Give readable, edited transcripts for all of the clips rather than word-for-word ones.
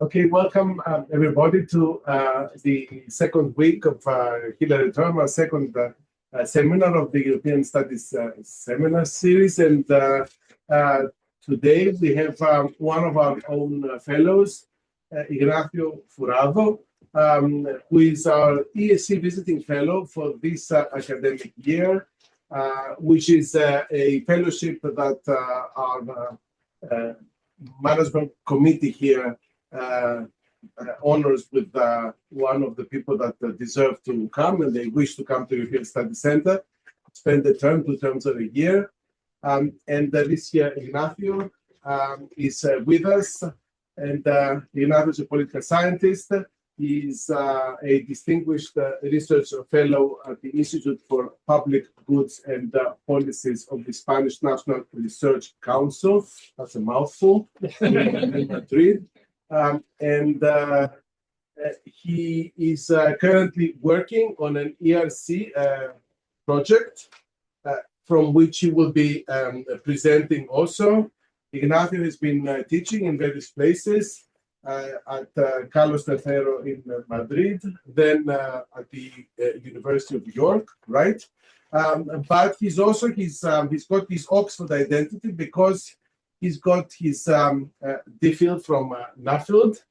Okay, welcome everybody to the second week of Hillary term, our second seminar of the European Studies seminar series. And today we have one of our own fellows, Ignacio Jurado, who is our ESC visiting fellow for this academic year, which is a fellowship that our management committee here honors with one of the people that deserve to come, and they wish to come to European Studies Center, spend the term, 2 terms of a year. And this year, Ignacio is with us, and Ignacio is a political scientist. He's a distinguished research fellow at the Institute for Public Goods and Policies of the Spanish National Research Council. That's a mouthful. In Madrid. He is currently working on an ERC project from which he will be presenting also. Ignacio has been teaching in various places, at Carlos III in Madrid, then at the University of York, right? But he's also, he's got his Oxford identity because he's got his DPhil from Nuffield,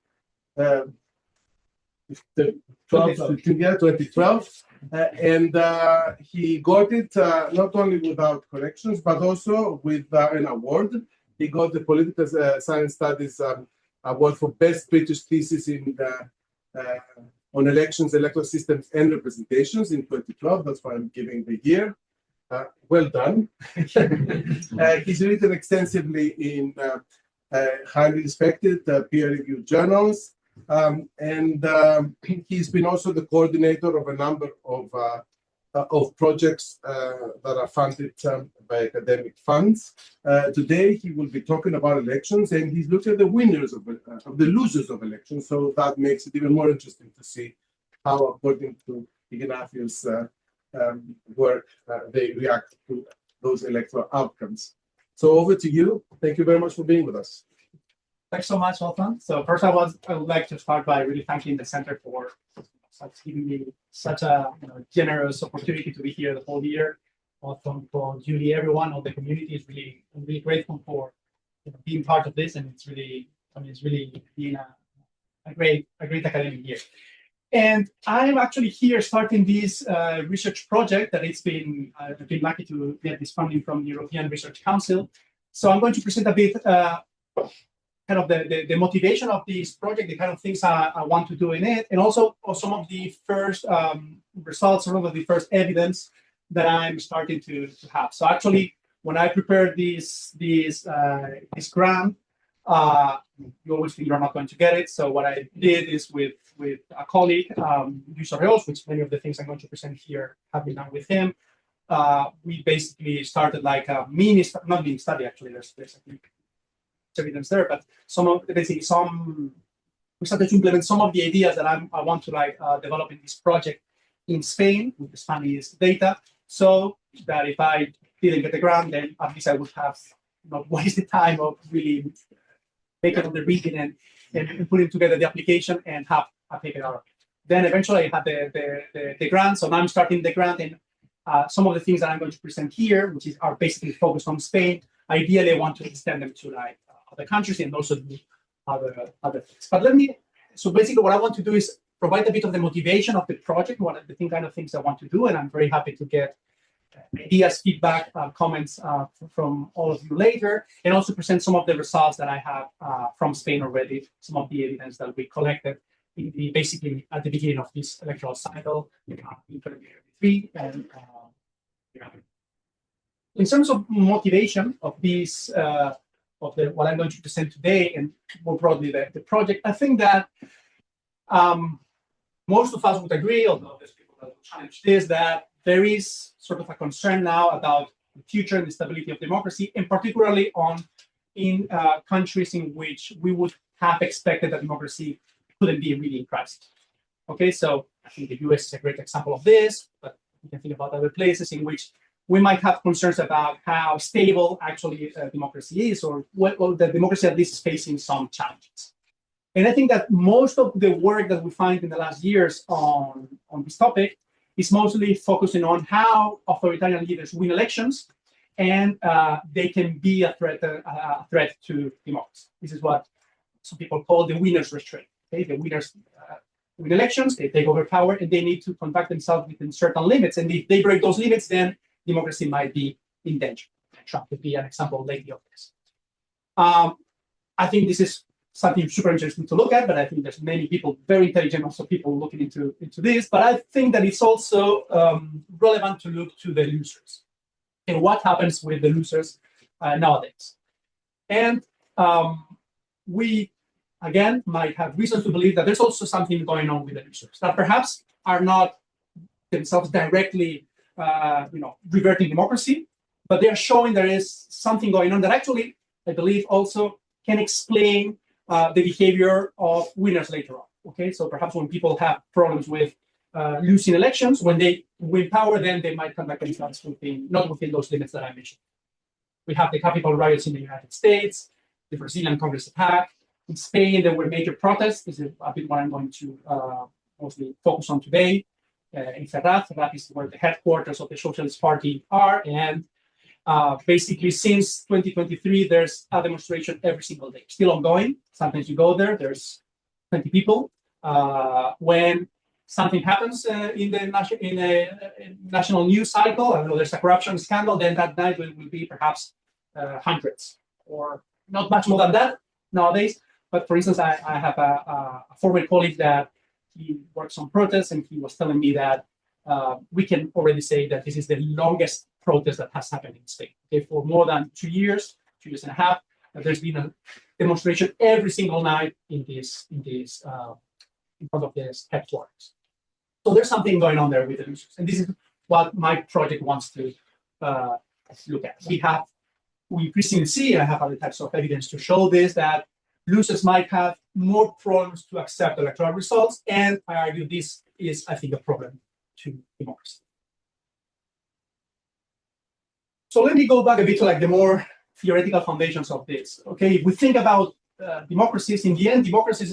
2012, and he got it not only without corrections, but also with an award. He got the Political Science Studies Award for Best British Thesis in on Elections, Electoral Systems and Representations in 2012. That's why I'm giving the year. Well done. He's written extensively in highly respected peer-reviewed journals, and he's been also the coordinator of a number of projects that are funded by academic funds. Today, he will be talking about elections, and he's looking at the winners of the losers of elections. So that makes it even more interesting to see how, according to Ignacio's work, they react to those electoral outcomes. So over to you. Thank you very much for being with us. Thanks so much, Othon. So first, I would like to start by really thanking the center for giving me such a generous opportunity to be here the whole year. Othon, for Julie, everyone, all the community is really, I'm really grateful for being part of this, and it's really, it's really been a great academic year. And I'm actually here starting this research project that I've been lucky to get this funding from the European Research Council. So I'm going to present a bit kind of the motivation of this project, the kind of things I want to do in it, and also some of the first results, some of the first evidence that I'm starting to have. So actually, when I prepared this grant, you always think you're not going to get it. So what I did is with a colleague, Jurado, which many of the things I'm going to present here have been done with him. We basically started like a not mini study, actually. There's I think evidence there, but we started to implement some of the ideas that I want to develop in this project in Spain with the Spanish data, so that if I didn't get the grant, then at least I would have not wasted time of really making the reading and putting together the application and have a paper out of it. Then eventually I had the grant, so now I'm starting the grant, and some of the things that I'm going to present here, which are basically focused on Spain. Ideally, I want to extend them to other countries and also do other things. But so basically what I want to do is provide a bit of the motivation of the project, what are the kind of things I want to do, and I'm very happy to get ideas, feedback, comments from all of you later, and also present some of the results that I have from Spain already, some of the evidence that we collected basically at the beginning of this electoral cycle in 2023. And in terms of motivation of this, what I'm going to present today, and more broadly the project, I think that most of us would agree, although there's people that will challenge this, that there is sort of a concern now about the future and the stability of democracy, and particularly in countries in which we would have expected that democracy couldn't be really in crisis. Okay, so I think the US is a great example of this, but you can think about other places in which we might have concerns about how stable actually democracy is, or the democracy at least is facing some challenges. And I think that most of the work that we find in the last years on this topic is mostly focusing on how authoritarian leaders win elections, and they can be a threat to democracy. This is what some people call the winner's restraint. Okay? The winners win elections, they take over power, and they need to conduct themselves within certain limits. And if they break those limits, then democracy might be in danger. Trump would be an example lately of this. I think this is something super interesting to look at, but I think there's many people, very intelligent also people looking into this. But I think that it's also relevant to look to the losers and what happens with the losers nowadays. And we, again, might have reasons to believe that there's also something going on with the losers that perhaps are not themselves directly reverting democracy, but they are showing there is something going on that actually, I believe, also can explain the behavior of winners later on. Okay, so perhaps when people have problems with losing elections, when they win power, then they might conduct themselves not within those limits that I mentioned. We have the Capitol riots in the United States, the Brazilian Congress attack. In Spain, there were major protests. This is a bit what I'm going to mostly focus on today. In Ferraz, that is where the headquarters of the Socialist Party are, and basically, since 2023, there's a demonstration every single day, still ongoing. Sometimes you go there, there's 20 people. When something happens in the national news cycle, I don't know, there's a corruption scandal, then that night will be perhaps hundreds, or not much more than that nowadays. But for instance, I have a former colleague that he works on protests, and he was telling me that we can already say that this is the longest protest that has happened in Spain. Okay, for more than 2 years and a half, there's been a demonstration every single night in front of this headquarters. So there's something going on there with the losers, and this is what my project wants to look at. We increasingly see, I have other types of evidence to show this, that losers might have more problems to accept electoral results, and I argue this is, I think, a problem to democracy. So let me go back a bit to like the more theoretical foundations of this. Okay, if we think about democracies, in the end, democracies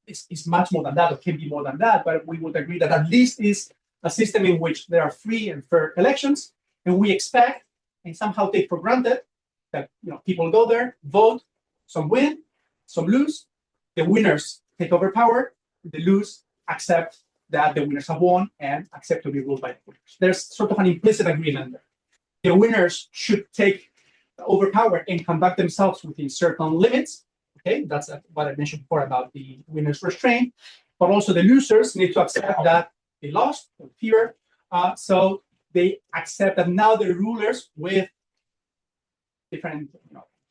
is much more than that, or can be more than that, but we would agree that at least is a system in which there are free and fair elections, and we expect and somehow take for granted that people go there, vote, some win, some lose, the winners take over power, the lose accept that the winners have won and accept to be ruled by the winners. There's sort of an implicit agreement there. The winners should take over power and conduct themselves within certain limits. Okay, that's what I mentioned before about the winner's restraint. But also the losers need to accept that they lost, or fear. So they accept that now the rulers with different,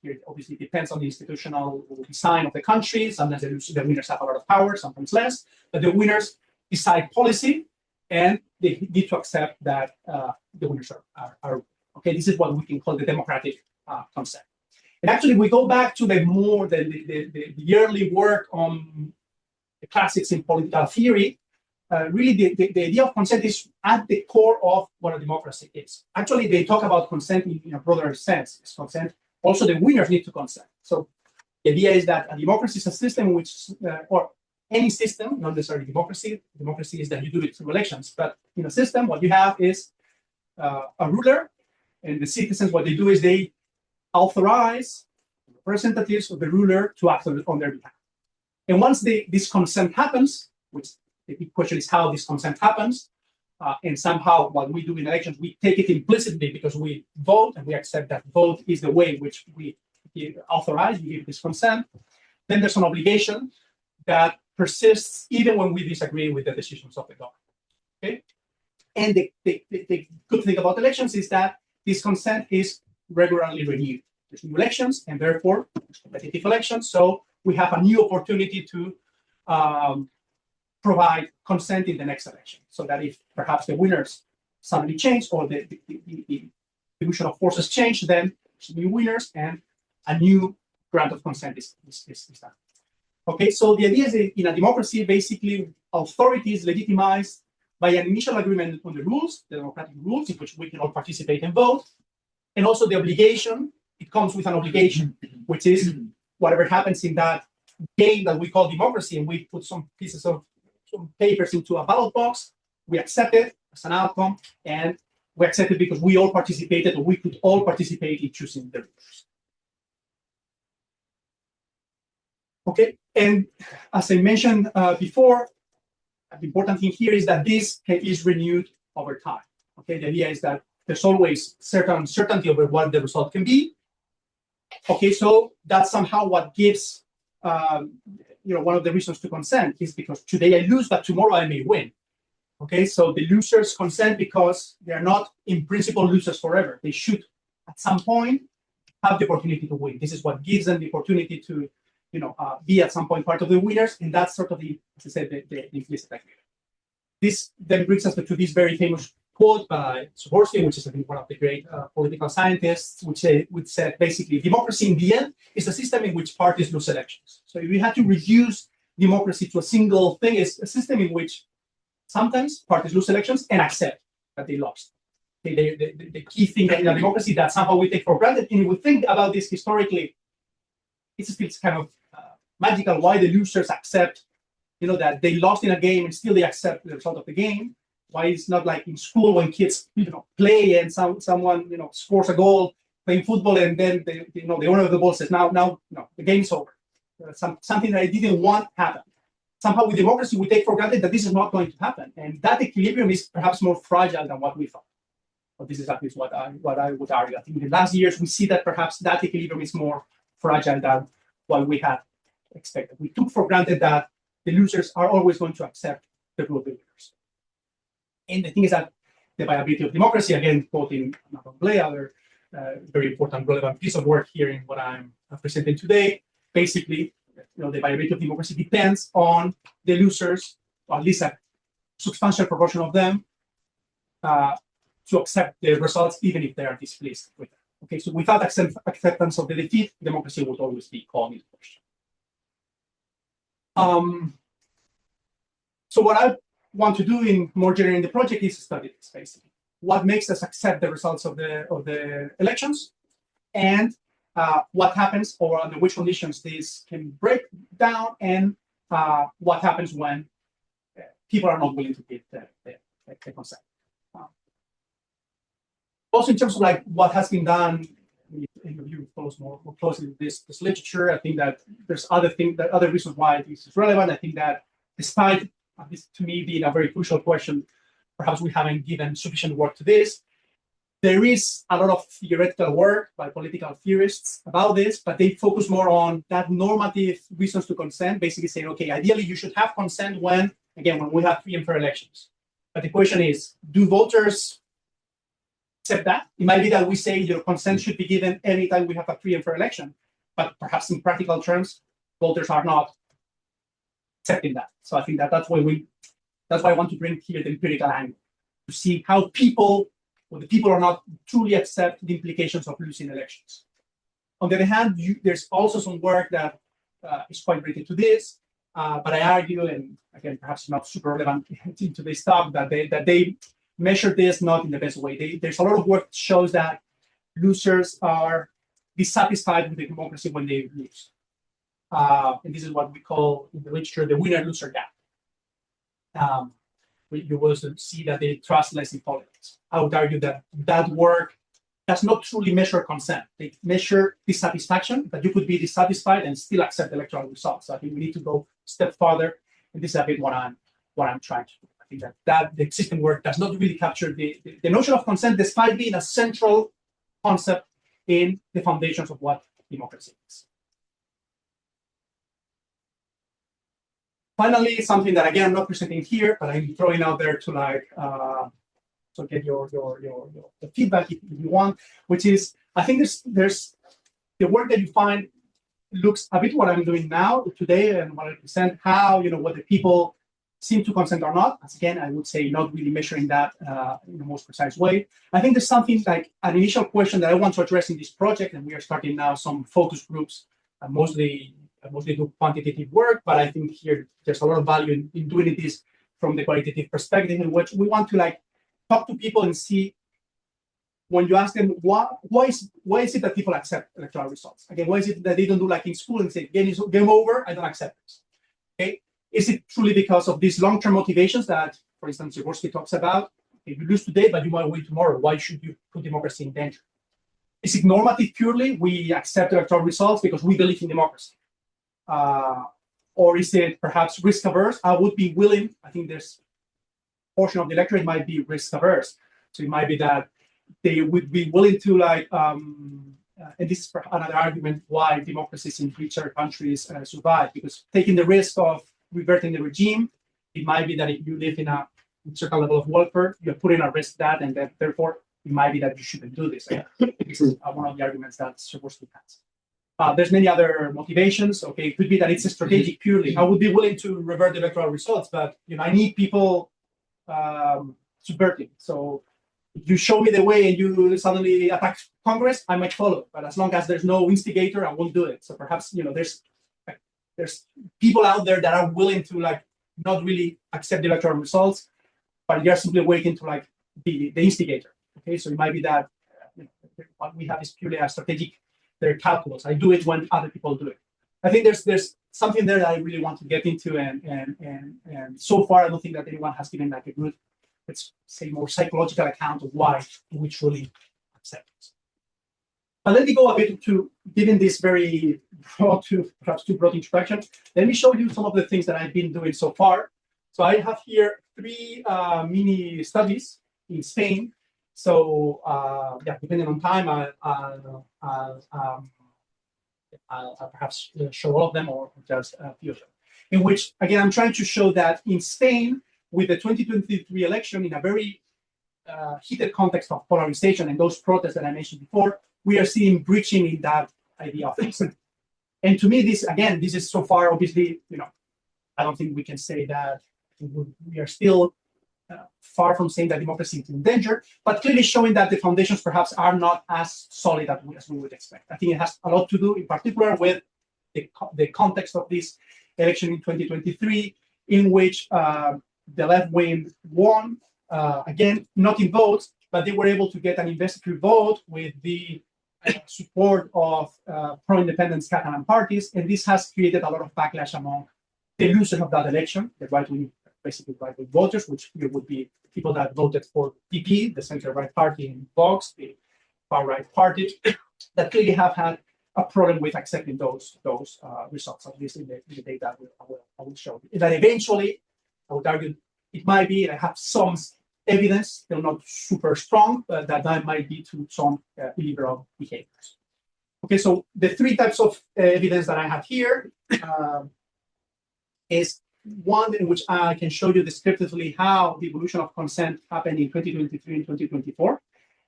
here it obviously depends on the institutional design of the country. Sometimes the winners have a lot of power, sometimes less. But the winners decide policy, and they need to accept that the winners are okay. This is what we can call the democratic concept. And actually, we go back to the early work on the classics in political theory. Really, the idea of consent is at the core of what a democracy is. Actually, they talk about consent in a broader sense. It's consent. Also, the winners need to consent. So the idea is that a democracy is a system which, or any system, not necessarily democracy. Democracy is that you do it through elections. But in a system, what you have is a ruler, and the citizens, what they do is they authorize representatives of the ruler to act on their behalf. And once this consent happens, which the big question is how this consent happens, and somehow what we do in elections, we take it implicitly because we vote and we accept that vote is the way in which we authorize, we give this consent. Then there's an obligation that persists even when we disagree with the decisions of the government. Okay? And the good thing about elections is that this consent is regularly renewed. There's new elections, and therefore competitive elections. So we have a new opportunity to provide consent in the next election, so that if perhaps the winners suddenly change or the distribution of forces change, then new winners and a new grant of consent is done. Okay, so the idea is that in a democracy, basically, authority is legitimized by an initial agreement on the rules, the democratic rules, in which we can all participate and vote, and also the obligation. It comes with an obligation, which is whatever happens in that game that we call democracy, and we put some pieces of some papers into a ballot box. We accept it as an outcome, and we accept it because we all participated, or we could all participate in choosing the leaders. Okay, and as I mentioned before, the important thing here is that this is renewed over time. Okay, the idea is that there's always certain uncertainty over what the result can be. Okay, so that's somehow what gives, one of the reasons to consent is because today I lose, but tomorrow I may win. Okay, so the losers consent because they're not in principle losers forever. They should, at some point, have the opportunity to win. This is what gives them the opportunity to, be at some point part of the winners, and that's sort of the, as I said, the implicit agreement. This then brings us to this very famous quote by Suborsky, which is, I think, one of the great political scientists, which said basically, democracy in the end is a system in which parties lose elections. So if we had to reduce democracy to a single thing, it's a system in which sometimes parties lose elections and accept that they lost. The key thing in a democracy that somehow we take for granted, and if we think about this historically, it's still kind of magical why the losers accept, that they lost in a game and still they accept the result of the game. Why it's not like in school when kids, play and someone, scores a goal playing football and then the owner of the ball says, now, the game's over. Something that I didn't want happened. Somehow with democracy, we take for granted that this is not going to happen. And that equilibrium is perhaps more fragile than what we thought. But this is at least what I would argue. I think in the last years, we see that perhaps that equilibrium is more fragile than what we had expected. We took for granted that the losers are always going to accept the rule of the winners. And the thing is that the viability of democracy, again, quoting Anton other very important, relevant piece of work here in what I'm presenting today, basically, the viability of democracy depends on the losers, or at least a substantial proportion of them, to accept the results, even if they are displeased with them. Okay, so without acceptance of the defeat, democracy would always be called into question. So what I want to do in more general in the project is study this basically. What makes us accept the results of the elections, and what happens or under which conditions this can break down, and what happens when people are not willing to give the consent. Also, in terms of like what has been done, if you follow more closely this literature, I think that there's other reasons why this is relevant. I think that despite this to me being a very crucial question, perhaps we haven't given sufficient work to this. There is a lot of theoretical work by political theorists about this, but they focus more on that normative reasons to consent, basically saying, okay, ideally you should have consent when we have free and fair elections. But the question is, do voters accept that? It might be that we say your consent should be given anytime we have a free and fair election, but perhaps in practical terms, voters are not accepting that. So I think that's why I want to bring here the empirical angle, to see how the people are not truly accept the implications of losing elections. On the other hand, there's also some work that is quite related to this, but I argue, and again, perhaps not super relevant to today's talk, that they measure this not in the best way. There's a lot of work that shows that losers are dissatisfied with the democracy when they lose. And this is what we call in the literature the winner-loser gap. You will also see that they trust less in politics. I would argue that work does not truly measure consent. They measure dissatisfaction, that you could be dissatisfied and still accept electoral results. So I think we need to go a step further, and this is a bit what I'm trying to do. I think that the existing work does not really capture the notion of consent, despite being a central concept in the foundations of what democracy is. Finally, something that again I'm not presenting here, but I'm throwing out there to so get your the feedback if you want, which is I think there's the work that you find looks a bit what I'm doing now today and what I present, how whether people seem to consent or not. As again, I would say not really measuring that in the most precise way. I think there's something like an initial question that I want to address in this project, and we are starting now some focus groups, mostly do quantitative work, but I think here there's a lot of value in doing this from the qualitative perspective, in which we want to talk to people and see when you ask them why is it that people accept electoral results? Again, why is it that they don't do like in school and say game over, I don't accept this? Okay, is it truly because of these long-term motivations that, for instance, Jaworski talks about? If you lose today, but you might win tomorrow, why should you put democracy in danger? Is it normative purely? We accept electoral results because we believe in democracy. Or is it perhaps risk averse? I would be willing, I think there's a portion of the electorate might be risk averse. So it might be that they would be willing to and this is another argument why democracies in richer countries survive, because taking the risk of reverting the regime, it might be that if you live in a certain level of welfare, you're putting at risk that, and then therefore it might be that you shouldn't do this. This is one of the arguments that Jaworski has. There's many other motivations. Okay, it could be that it's a strategic purely. I would be willing to revert the electoral results, but I need people subverting. So if you show me the way and you suddenly attack Congress, I might follow. But as long as there's no instigator, I won't do it. So perhaps there's people out there that are willing to not really accept the electoral results, but they're simply waiting to be the instigator. Okay, so it might be that what we have is purely a strategic. Their calculus. I do it when other people do it. I think there's something there that I really want to get into, and so far I don't think that anyone has given a good, let's say, more psychological account of why we truly accept it. But let me go a bit to giving this very broad, perhaps too broad introduction. Let me show you some of the things that I've been doing so far. So I have here 3 mini studies in Spain. So depending on time, I'll perhaps show all of them or just a few of them. In which, again, I'm trying to show that in Spain, with the 2023 election, in a very heated context of polarization and those protests that I mentioned before, we are seeing breaching in that idea of things. And to me, this is so far, obviously, I don't think we can say that we are still far from saying that democracy is in danger, but clearly showing that the foundations perhaps are not as solid as we would expect. I think it has a lot to do, in particular, with the context of this election in 2023, in which the left wing won, again, not in votes, but they were able to get an investiture vote with the support of pro-independence Catalan parties, and this has created a lot of backlash among the losers of that election, the right-wing, basically right-wing voters, which would be people that voted for PP, the center-right party, and Vox, the far-right party, that clearly have had a problem with accepting those results, at least in the data I will show you. That eventually, I would argue, it might be, and I have some evidence, they're not super strong, but that might be to some illiberal behaviors. Okay, so the 3 types of evidence that I have here is one in which I can show you descriptively how the evolution of consent happened in 2023 and 2024.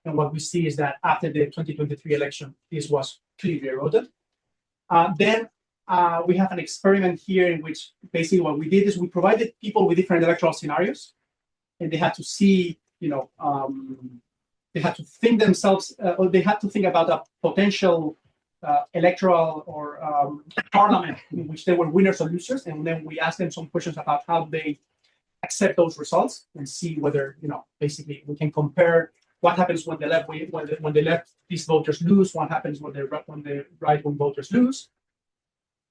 And what we see is that after the 2023 election, this was clearly eroded. Then we have an experiment here in which basically what we did is we provided people with different electoral scenarios, and they had to see, they had to think themselves, or they had to think about a potential electoral or parliament in which they were winners or losers, and then we asked them some questions about how they accept those results and see whether basically we can compare what happens when the left these voters lose, what happens when the right wing voters lose,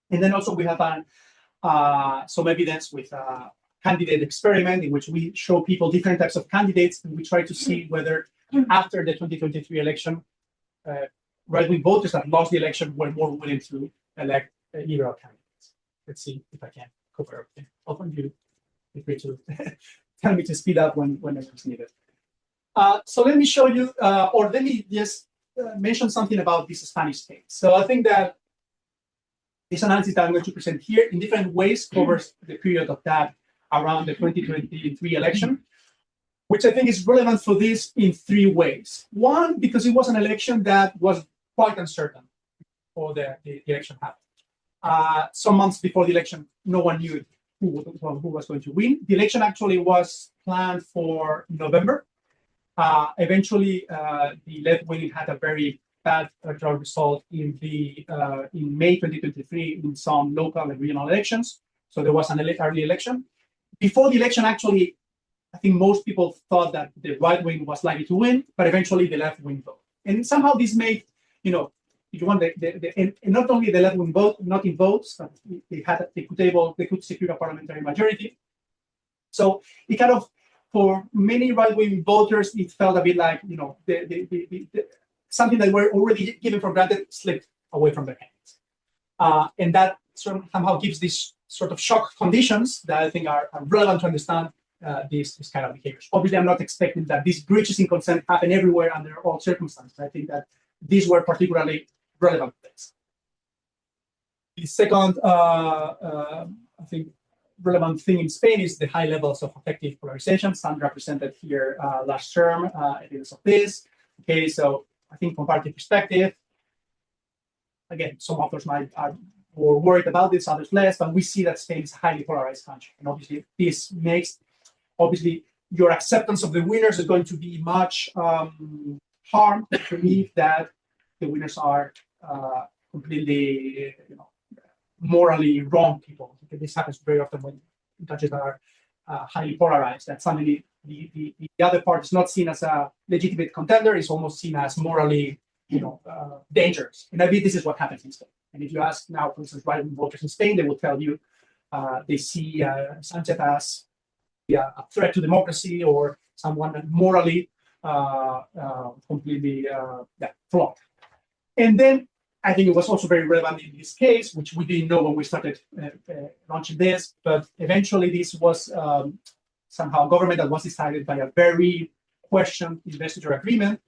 and then also we have some evidence with a candidate experiment in which we show people different types of candidates, and we try to see whether after the 2023 election. Right-wing voters that lost the election were more willing to elect liberal candidates. Let's see if I can cover everything. Often you feel free to tell me to speed up when it's needed. So let me show you, or let me just mention something about this Spanish case. So I think that this analysis that I'm going to present here in different ways covers the period of that around the 2023 election, which I think is relevant for this in 3 ways. One, because it was an election that was quite uncertain before the election happened. Some months before the election, no one knew who was going to win. The election actually was planned for November. Eventually, the left wing had a very bad electoral result in May 2023 in some local and regional elections. So there was an early election. Before the election actually I think most people thought that the right wing was likely to win, but eventually the left wing vote. And somehow this made, you know, if you want and not only the left wing vote, not in votes, but they could secure a parliamentary majority. So it kind of, for many right wing voters, it felt a bit like, you know, something that were already given for granted slipped away from their hands. And that somehow gives these sort of shock conditions that I think are relevant to understand this kind of behaviors. Obviously, I'm not expecting that these breaches in consent happen everywhere under all circumstances. I think that these were particularly relevant things. The second, I think, relevant thing in Spain is the high levels of effective polarization. Some represented here last term, evidence of this. Okay, so I think from party perspective, again, some authors might are more worried about this, others less, but we see that Spain is a highly polarized country. And obviously, this makes, obviously, your acceptance of the winners is going to be much harmed to believe that the winners are completely, you know, morally wrong people. This happens very often when countries that are highly polarized, that suddenly the other part is not seen as a legitimate contender, is almost seen as morally, you know, dangerous. And I believe this is what happens in Spain. And if you ask now, for instance, right-wing voters in Spain, they will tell you they see Sanchez as a threat to democracy or someone that morally completely flawed. And then I think it was also very relevant in this case, which we didn't know when we started launching this, but eventually this was somehow a government that was decided by a very questioned investiture agreement,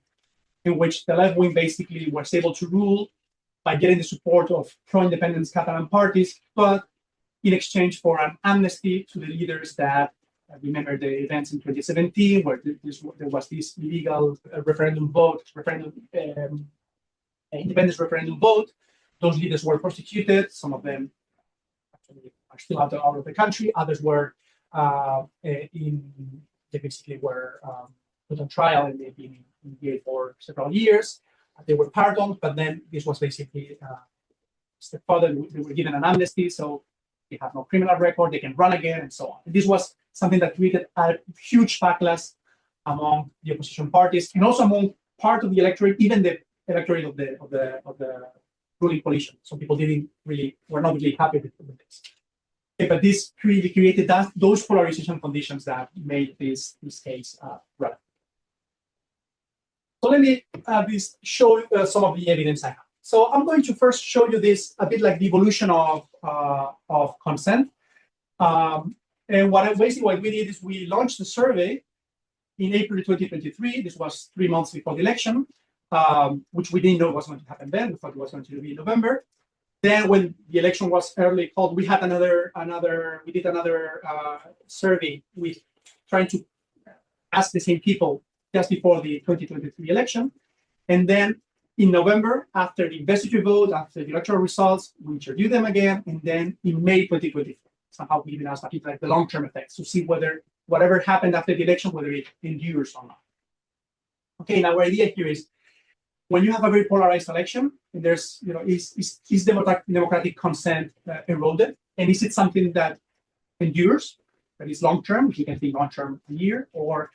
in which the left wing basically was able to rule by getting the support of pro-independence Catalan parties, but in exchange for an amnesty to the leaders that remember the events in 2017, where there was this illegal independence referendum vote. Those leaders were prosecuted. Some of them actually are still out of the country. Others were they basically were put on trial and they've been in jail for several years. They were pardoned, but then this was basically stepfather. They were given an amnesty, so they have no criminal record. They can run again, and so on. And this was something that created a huge backlash among the opposition parties and also among part of the electorate, even the electorate of the ruling coalition. Some people were not really happy with this. Okay, but this really created those polarization conditions that made this case relevant. So let me show some of the evidence I have. So I'm going to first show you this a bit like the evolution of consent. And what we did is we launched the survey in April 2023. This was 3 months before the election, which we didn't know was going to happen then. We thought it was going to be in November. Then when the election was early called, we had we did another survey with trying to ask the same people just before the 2023 election. And then in November, after the investiture vote, after the electoral results, we interviewed them again. And then in May 2024, somehow giving us like the long-term effects to see whether whatever happened after the election, whether it endures or not. Okay, now our idea here is when you have a very polarized election, and there's, is democratic consent eroded? And is it something that endures, that is long-term, which you can think long-term a year, or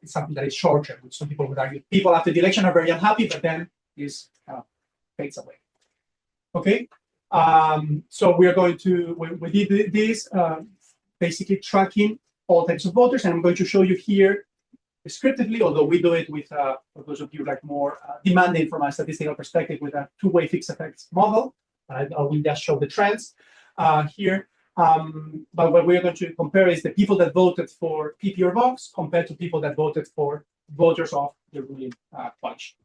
it's something that is short-term, which some people would argue. People after the election are very unhappy, but then this fades away. Okay, so we are going to, we did this, basically tracking all types of voters, and I'm going to show you here descriptively, although we do it with, for those of you like more demanding from a statistical perspective with a two-way fixed effects model. I will just show the trends here. But what we're going to compare is the people that voted for PP or Vox compared to people that voted for voters of the ruling coalition.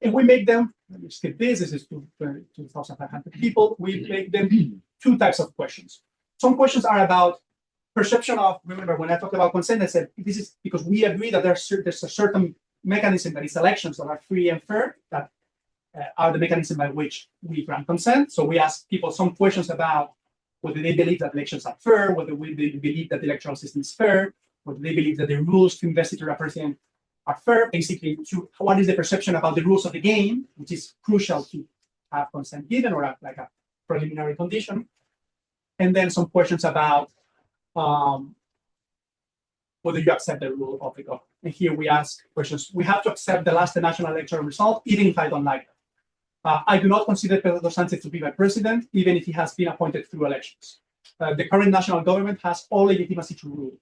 And we make them, let me skip this, this is 2,500 people. We make them two types of questions. Some questions are about perception of, remember when I talked about consent, I said this is because we agree that there's a certain mechanism that is elections that are free and fair, that are the mechanism by which we grant consent. So we ask people some questions about whether they believe that elections are fair, whether they believe that the electoral system is fair, whether they believe that the rules to investiture a president are fair, basically to what is the perception about the rules of the game, which is crucial to have consent given or like a preliminary condition. And then some questions about whether you accept the rule of the government. And here we ask questions. We have to accept the last national electoral result, even if I don't like it. I do not consider Pedro Sánchez to be my president, even if he has been appointed through elections. The current national government has all legitimacy to rule.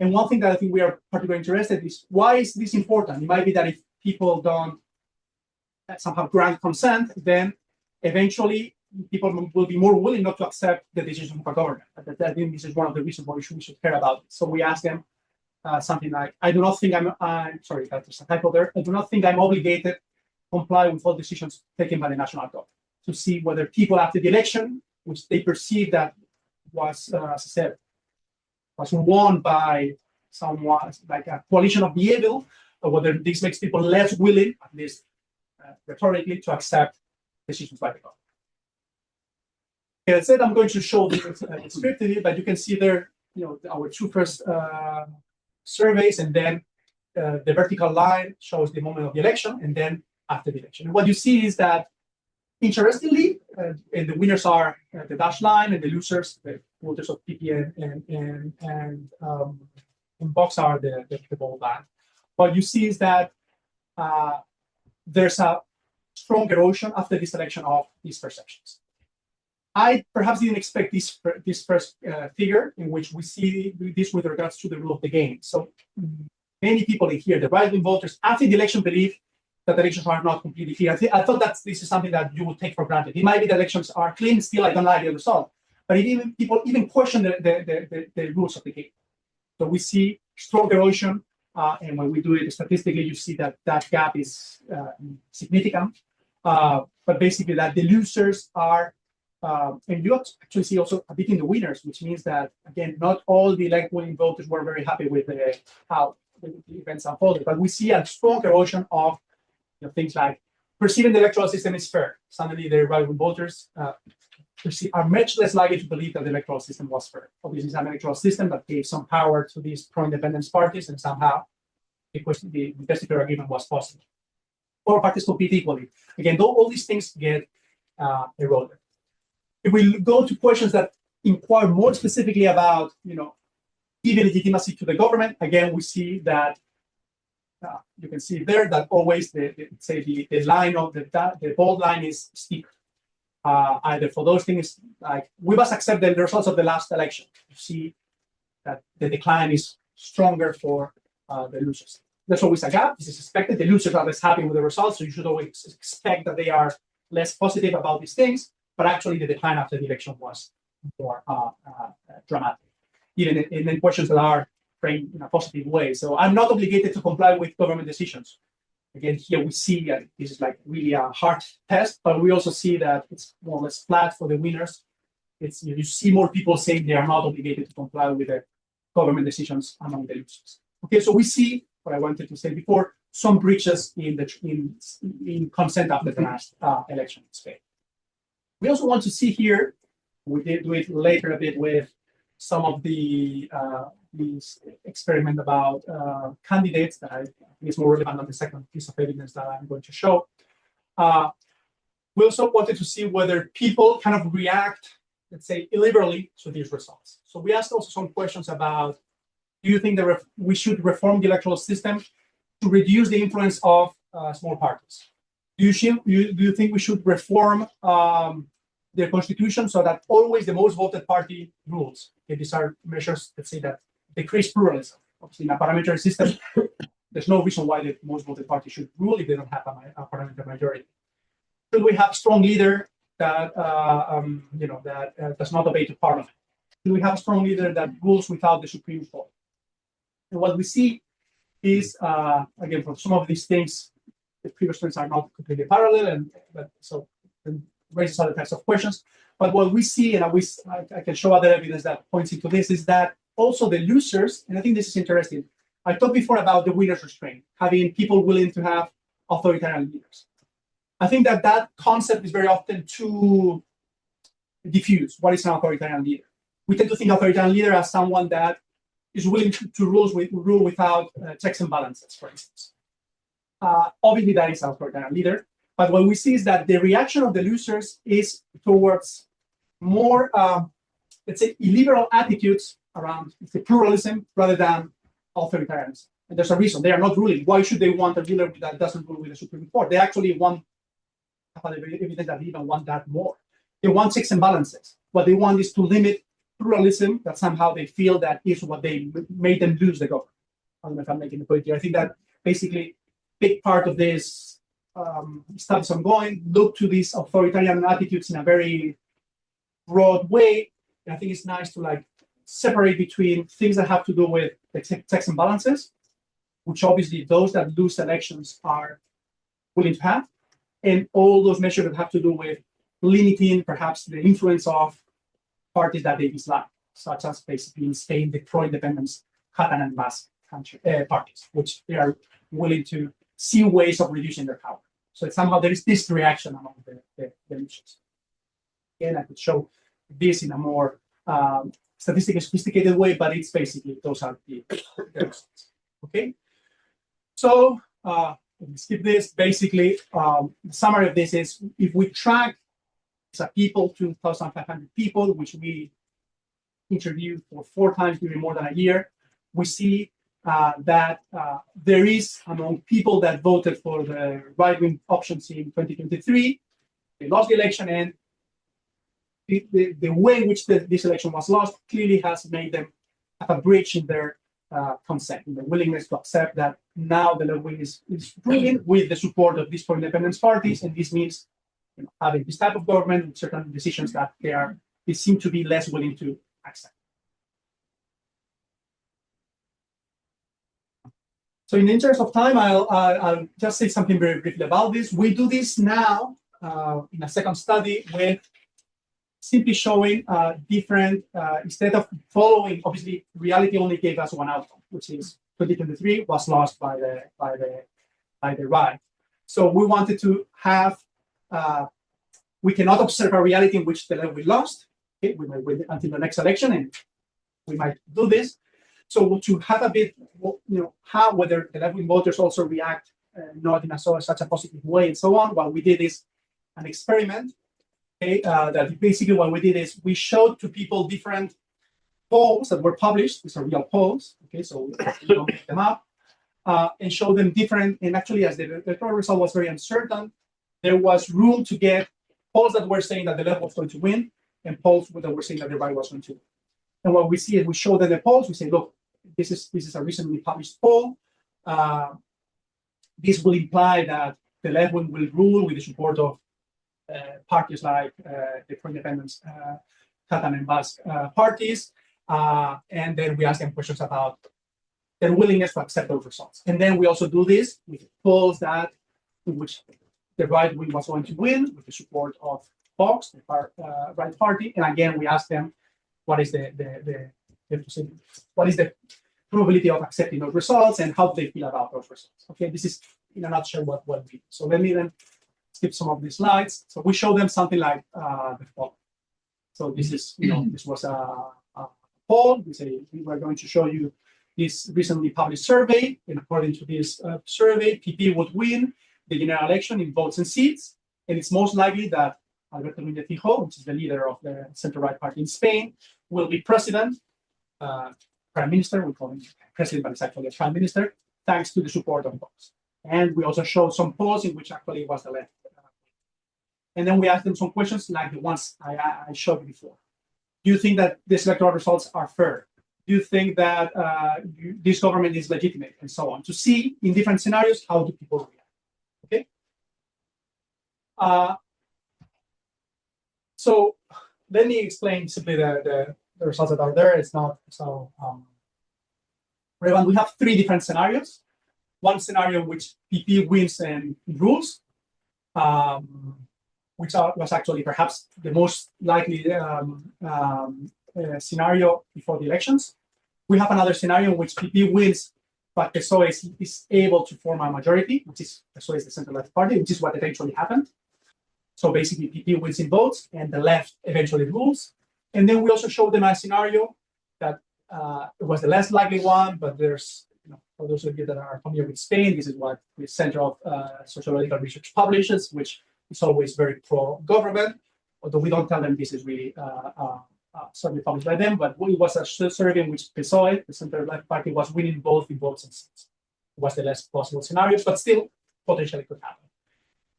And one thing that I think we are particularly interested in is, why is this important? It might be that if people don't somehow grant consent, then eventually people will be more willing not to accept the decision of a government. I think this is one of the reasons why we should care about it. So we ask them something like, I do not think I'm sorry, there's a typo there. I do not think I'm obligated to comply with all decisions taken by the national government, to see whether people after the election, which they perceive that was, as I said, was won by someone like a coalition of the evil, or whether this makes people less willing, at least rhetorically, to accept decisions by the government. As I said, I'm going to show this descriptively, but you can see there, our two first surveys, and then the vertical line shows the moment of the election, and then after the election. And what you see is that, interestingly, and the winners are the dashed line, and the losers, the voters of PP and Vox, are the bold line. What you see is that there's a strong erosion after this election of these perceptions. I perhaps didn't expect this first figure, in which we see this with regards to the rule of the game. So many people in here, the right-wing voters, after the election, believe that the elections are not completely clear. I thought that this is something that you would take for granted. It might be the elections are clean, still I don't like the result. But people even question the rules of the game. So we see strong erosion, and when we do it statistically, you see that that gap is significant. But basically that the losers are, and you actually see also a bit in the winners, which means that, again, not all the left-wing voters were very happy with how the events unfolded. But we see a strong erosion of things like perceiving the electoral system is fair. Suddenly the right-wing voters are much less likely to believe that the electoral system was fair. Obviously, it's an electoral system that gave some power to these pro-independence parties, and somehow the investiture agreement was possible. All parties compete equally. Again, though all these things get eroded. If we go to questions that inquire more specifically about, giving legitimacy to the government, again, we see that you can see there that always the line of the bold line is steeper. Either for those things like, we must accept the results of the last election. You see that the decline is stronger for the losers. There's always a gap. This is expected. The losers are less happy with the results, so you should always expect that they are less positive about these things. But actually, the decline after the election was more dramatic, even in questions that are framed in a positive way. So I'm not obligated to comply with government decisions. Again, here we see this is like really a hard test, but we also see that it's more or less flat for the winners. It's you see more people saying they are not obligated to comply with the government decisions among the losers. Okay, so we see what I wanted to say before: some breaches in consent after the last election in Spain. We also want to see here, we did do it later a bit with some of the these experiment about candidates that I think is more relevant on the second piece of evidence that I'm going to show. We also wanted to see whether people kind of react, let's say, illiberally to these results. So we asked also some questions about, do you think that we should reform the electoral system to reduce the influence of small parties? Do you think we should reform the constitution so that always the most voted party rules? Okay, these are measures, let's say, that decrease pluralism. Obviously, in a parliamentary system, there's no reason why the most voted party should rule if they don't have a parliamentary majority. Should we have a strong leader that does not obey to parliament? Should we have a strong leader that rules without the Supreme Court? And what we see is, again, from some of these things, the previous ones are not completely parallel, but raises other types of questions. But what we see, and I can show other evidence that points into this, is that also the losers, and I think this is interesting. I talked before about the winner's restraint, having people willing to have authoritarian leaders. I think that concept is very often too diffuse. What is an authoritarian leader? We tend to think authoritarian leader as someone that is willing to rule without checks and balances, for instance. Obviously, that is an authoritarian leader. But what we see is that the reaction of the losers is towards more, let's say, illiberal attitudes around the pluralism rather than authoritarianism. And there's a reason. They are not ruling. Why should they want a ruler that doesn't rule with the Supreme Court? They actually want, evidence that they even want that more. They want checks and balances. What they want is to limit pluralism, that somehow they feel that is what they made them lose the government. I don't know if I'm making the point here. I think that basically big part of this studies ongoing look to these authoritarian attitudes in a very broad way. And I think it's nice to like separate between things that have to do with the checks and balances, which obviously those that lose elections are willing to have, and all those measures that have to do with limiting perhaps the influence of parties that they dislike, such as basically in Spain, the pro-independence Catalan and Basque parties, which they are willing to see ways of reducing their power. So somehow there is this reaction among the nations. Again, I could show this in a more statistically sophisticated way, but it's basically those are the results. Okay, so let me skip this. Basically, the summary of this is if we track people, 2,500 people, which we interviewed for 4 times during more than a year, we see that there is among people that voted for the right-wing options in 2023, they lost the election, and the way in which this election was lost clearly has made them have a breach in their consent, in the willingness to accept that now the left wing is ruling with the support of these pro-independence parties, and this means having this type of government with certain decisions that they seem to be less willing to accept. So in the interest of time, I'll just say something very briefly about this. We do this now in a second study with simply showing different, instead of following, obviously reality only gave us one outcome, which is 2023 was lost by the right. So we wanted to have, we cannot observe a reality in which the left will lost. Okay, we might wait until the next election, and we might do this. So to have a bit, how whether the left-wing voters also react not in such a positive way and so on. What we did is an experiment. Okay, that basically what we did is we showed to people different polls that were published. These are real polls. Okay, so we don't make them up and show them different. And actually, as the electoral result was very uncertain, there was room to get polls that were saying that the left was going to win and polls that were saying that the right was going to win. And what we see is we show them the polls. We say, look, this is a recently published poll. This will imply that the left wing will rule with the support of parties like the pro-independence Catalan and Basque parties. And then we ask them questions about their willingness to accept those results. And then we also do this with polls in which the right wing was going to win with the support of Vox, the right party. And again, we ask them what is the probability of accepting those results and how do they feel about those results. Okay, this is in a nutshell what we do. So let me then skip some of these slides. So we show them something like the following. So this is, this was a poll. We say we were going to show you this recently published survey, and according to this survey, PP would win the general election in votes and seats, and it's most likely that Alberto Núñez Feijóo, which is the leader of the center-right party in Spain, will be president, prime minister. We call him president, but it's actually a prime minister, thanks to the support of Vox. And we also showed some polls in which actually it was the left. And then we asked them some questions like the ones I showed before. Do you think that these electoral results are fair? Do you think that this government is legitimate, and so on? To see in different scenarios how do people react. Okay. So let me explain simply the results that are there. It's not so relevant. We have 3 different scenarios. One scenario in which PP wins and rules, which was actually perhaps the most likely scenario before the elections. We have another scenario in which PP wins, but PSOE is able to form a majority, which is PSOE is the center-left party, which is what eventually happened. So basically, PP wins in votes, and the left eventually rules. And then we also showed them a scenario that it was the less likely one, but there's, for those of you that are familiar with Spain, this is what the Center of Sociological Research publishes, which is always very pro-government, although we don't tell them this is really survey published by them, but it was a survey in which PSOE, the center-left party, was winning both in votes and seats. It was the less possible scenarios, but still potentially could happen.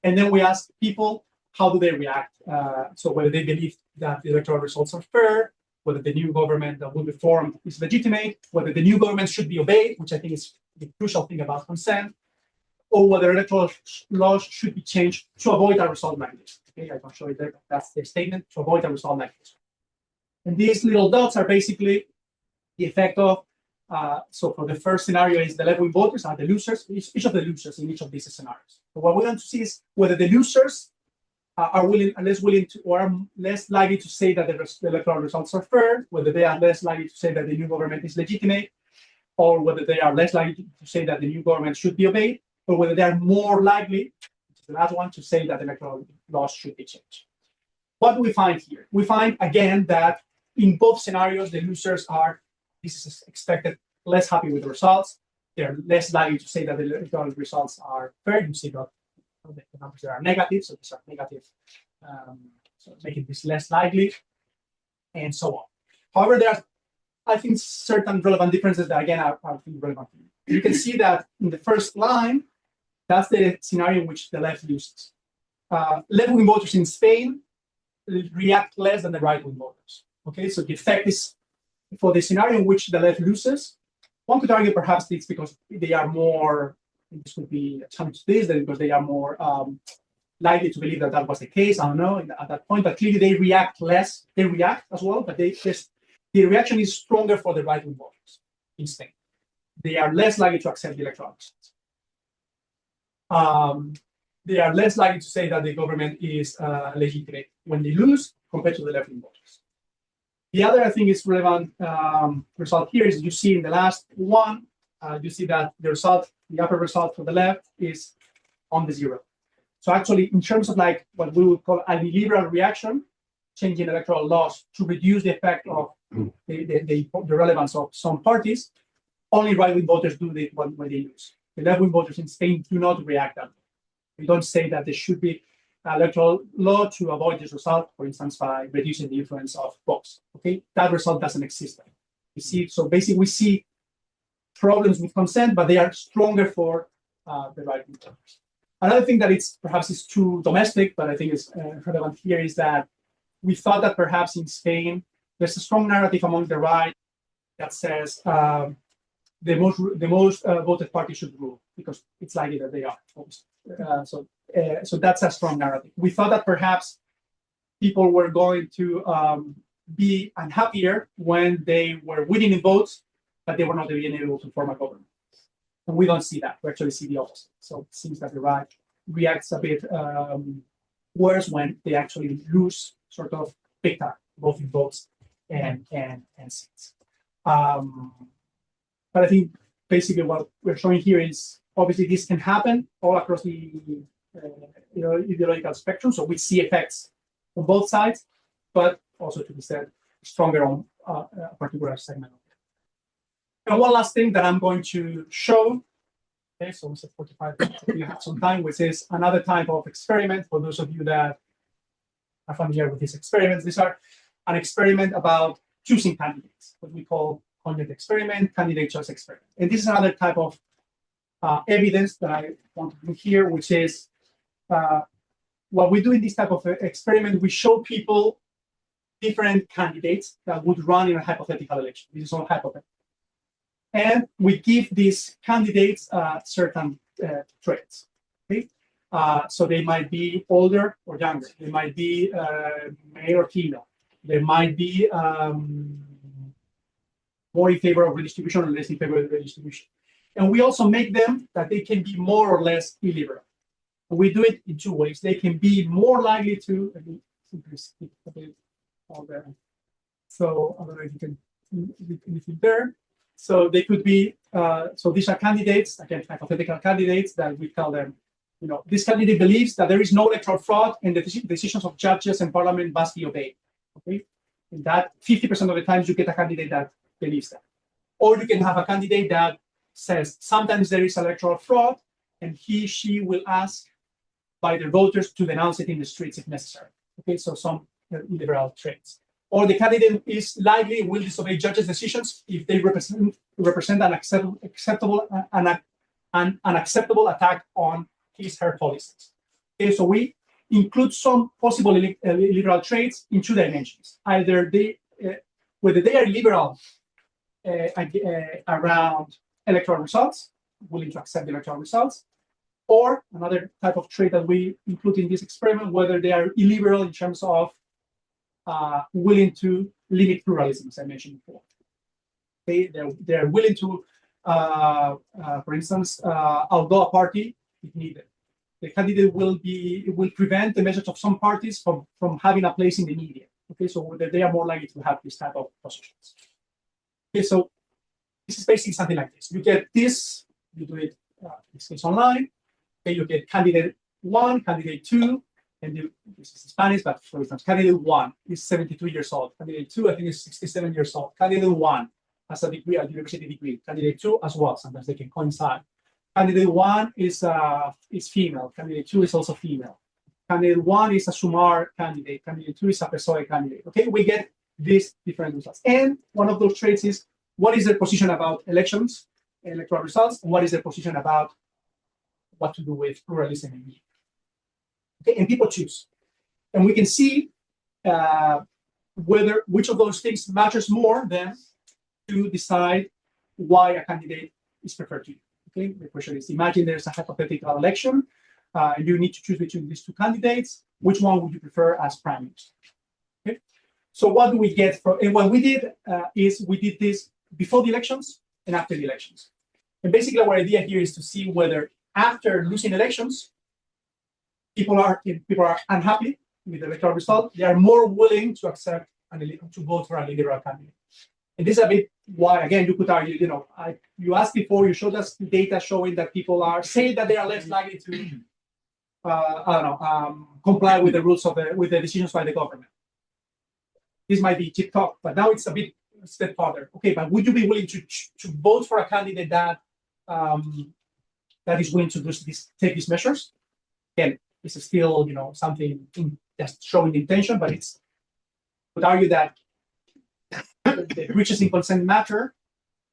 And then we asked people, how do they react? So whether they believe that the electoral results are fair, whether the new government that will be formed is legitimate, whether the new government should be obeyed, which I think is the crucial thing about consent, or whether electoral laws should be changed to avoid a result like this. Okay, I can show you there, but that's the statement, to avoid a result like this. And these little dots are basically the effect of, so for the first scenario is the left-wing voters are the losers, each of the losers in each of these scenarios. So what we want to see is whether the losers are less willing to, or are less likely to say that the electoral results are fair, whether they are less likely to say that the new government is legitimate, or whether they are less likely to say that the new government should be obeyed, or whether they are more likely, which is the last one, to say that electoral laws should be changed. What do we find here? We find, again, that in both scenarios, the losers are, this is expected, less happy with the results. They're less likely to say that the electoral results are fair. You see that the numbers there are negative, so these are negative, so making this less likely, and so on. However, there are, I think, certain relevant differences that, again, are relevant. You can see that in the first line, that's the scenario in which the left loses. Left-wing voters in Spain react less than the right-wing voters. Okay, so the effect is for the scenario in which the left loses. One could argue perhaps it's because they are more, this would be a challenge to this, because they are more likely to believe that that was the case. I don't know at that point, but clearly they react less. They react as well, but the reaction is stronger for the right-wing voters in Spain. They are less likely to accept the electoral results. They are less likely to say that the government is legitimate when they lose compared to the left-wing voters. The other, I think, is relevant result here is you see in the last one, you see that the result, the upper result for the left is on the zero. So actually, in terms of like what we would call a liberal reaction, changing electoral laws to reduce the effect of the relevance of some parties, only right-wing voters do it when they lose. The left-wing voters in Spain do not react that way. We don't say that there should be electoral law to avoid this result, for instance, by reducing the influence of votes. Okay, that result doesn't exist. You see, so basically we see problems with consent, but they are stronger for the right-wing voters. Another thing that it's perhaps is too domestic, but I think is relevant here is that we thought that perhaps in Spain there's a strong narrative among the right that says the most voted party should rule because it's likely that they are. So that's a strong narrative. We thought that perhaps people were going to be unhappier when they were winning in votes, but they were not being able to form a government. And we don't see that. We actually see the opposite. So it seems that the right reacts a bit worse when they actually lose sort of big time, both in votes and seats. But I think basically what we're showing here is obviously this can happen all across the ideological spectrum. So we see effects on both sides, but also to be said, stronger on a particular segment. And one last thing that I'm going to show, okay, so we said 45 minutes, you have some time, which is another type of experiment for those of you that are familiar with these experiments. These are an experiment about choosing candidates, what we call conjugate experiment, candidate choice experiment. And this is another type of evidence that I want to bring here, which is what we do in this type of experiment, we show people different candidates that would run in a hypothetical election. This is all hypothetical. And we give these candidates certain traits. Okay? So they might be older or younger. They might be male or female. They might be more in favor of redistribution or less in favor of redistribution. And we also make them that they can be more or less illiberal. And we do it in two ways. They can be more likely to, let me simply skip a bit all there. So I don't know if you can read anything there. So they could be, so these are candidates, again, hypothetical candidates that we tell them, this candidate believes that there is no electoral fraud and the decisions of judges and parliament must be obeyed. Okay, and that 50% of the times you get a candidate that believes that. Or you can have a candidate that says sometimes there is electoral fraud and she will ask by their voters to denounce it in the streets if necessary. Okay, so some liberal traits. or the candidate is likely will disobey judges' decisions if they represent an unacceptable attack on his/her policies. Okay, so we include some possible liberal traits in two dimensions. Either whether they are liberal around electoral results, willing to accept the electoral results, or another type of trait that we include in this experiment, whether they are illiberal in terms of willing to limit pluralism, as I mentioned before. They're willing to, for instance, outlaw a party if needed. The candidate will prevent the message of some parties from having a place in the media. Okay, so they are more likely to have this type of positions. Okay, so this is basically something like this. You get this, you do it in this case online. Okay, you get candidate 1, candidate 2, and this is Spanish, but for instance, candidate 1 is 72 years old. Candidate 2, I think, is 67 years old. Candidate 1 has a degree, a university degree. Candidate 2 as well. Sometimes they can coincide. Candidate 1 is female. Candidate 2 is also female. Candidate 1 is a Sumar candidate. Candidate 2 is a PSOE candidate. Okay, we get these different results. And one of those traits is what is their position about elections, electoral results, and what is their position about what to do with pluralism in media. Okay, and people choose. And we can see which of those things matters more than to decide why a candidate is preferred to you. Okay, the question is, imagine there's a hypothetical election, and you need to choose between these two candidates. Which one would you prefer as prime minister? Okay, so what do we get from? And what we did is we did this before the elections and after the elections. And basically, our idea here is to see whether after losing elections, people are unhappy with the electoral result. They are more willing to accept to vote for a liberal candidate. And this is a bit why, again, you could argue, you asked before, you showed us data showing that people are saying that they are less likely to, comply with the rules with the decisions by the government. This might be cheap talk, but now it's a bit step further. Okay, but would you be willing to vote for a candidate that is willing to take these measures? Again, this is still, something that's showing intention, but would argue that the breaches in consent matter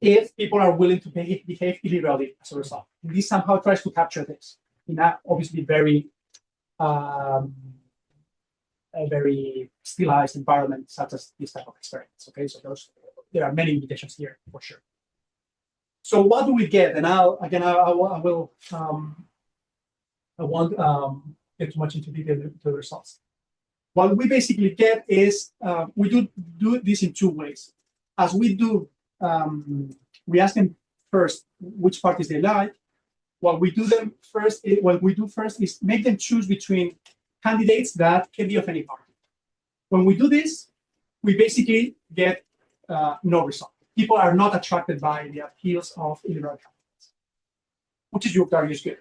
if people are willing to behave illiberally as a result. And this somehow tries to capture this in that obviously very a very stylized environment such as this type of experiments. Okay, so there are many limitations here for sure. So what do we get? And I won't get too much into detail to the results. What we basically get is we do this in two ways. As we do, we ask them first which parties they like. What we do first is make them choose between candidates that can be of any party. When we do this, we basically get no result. People are not attracted by the appeals of illiberal candidates, which is your target good.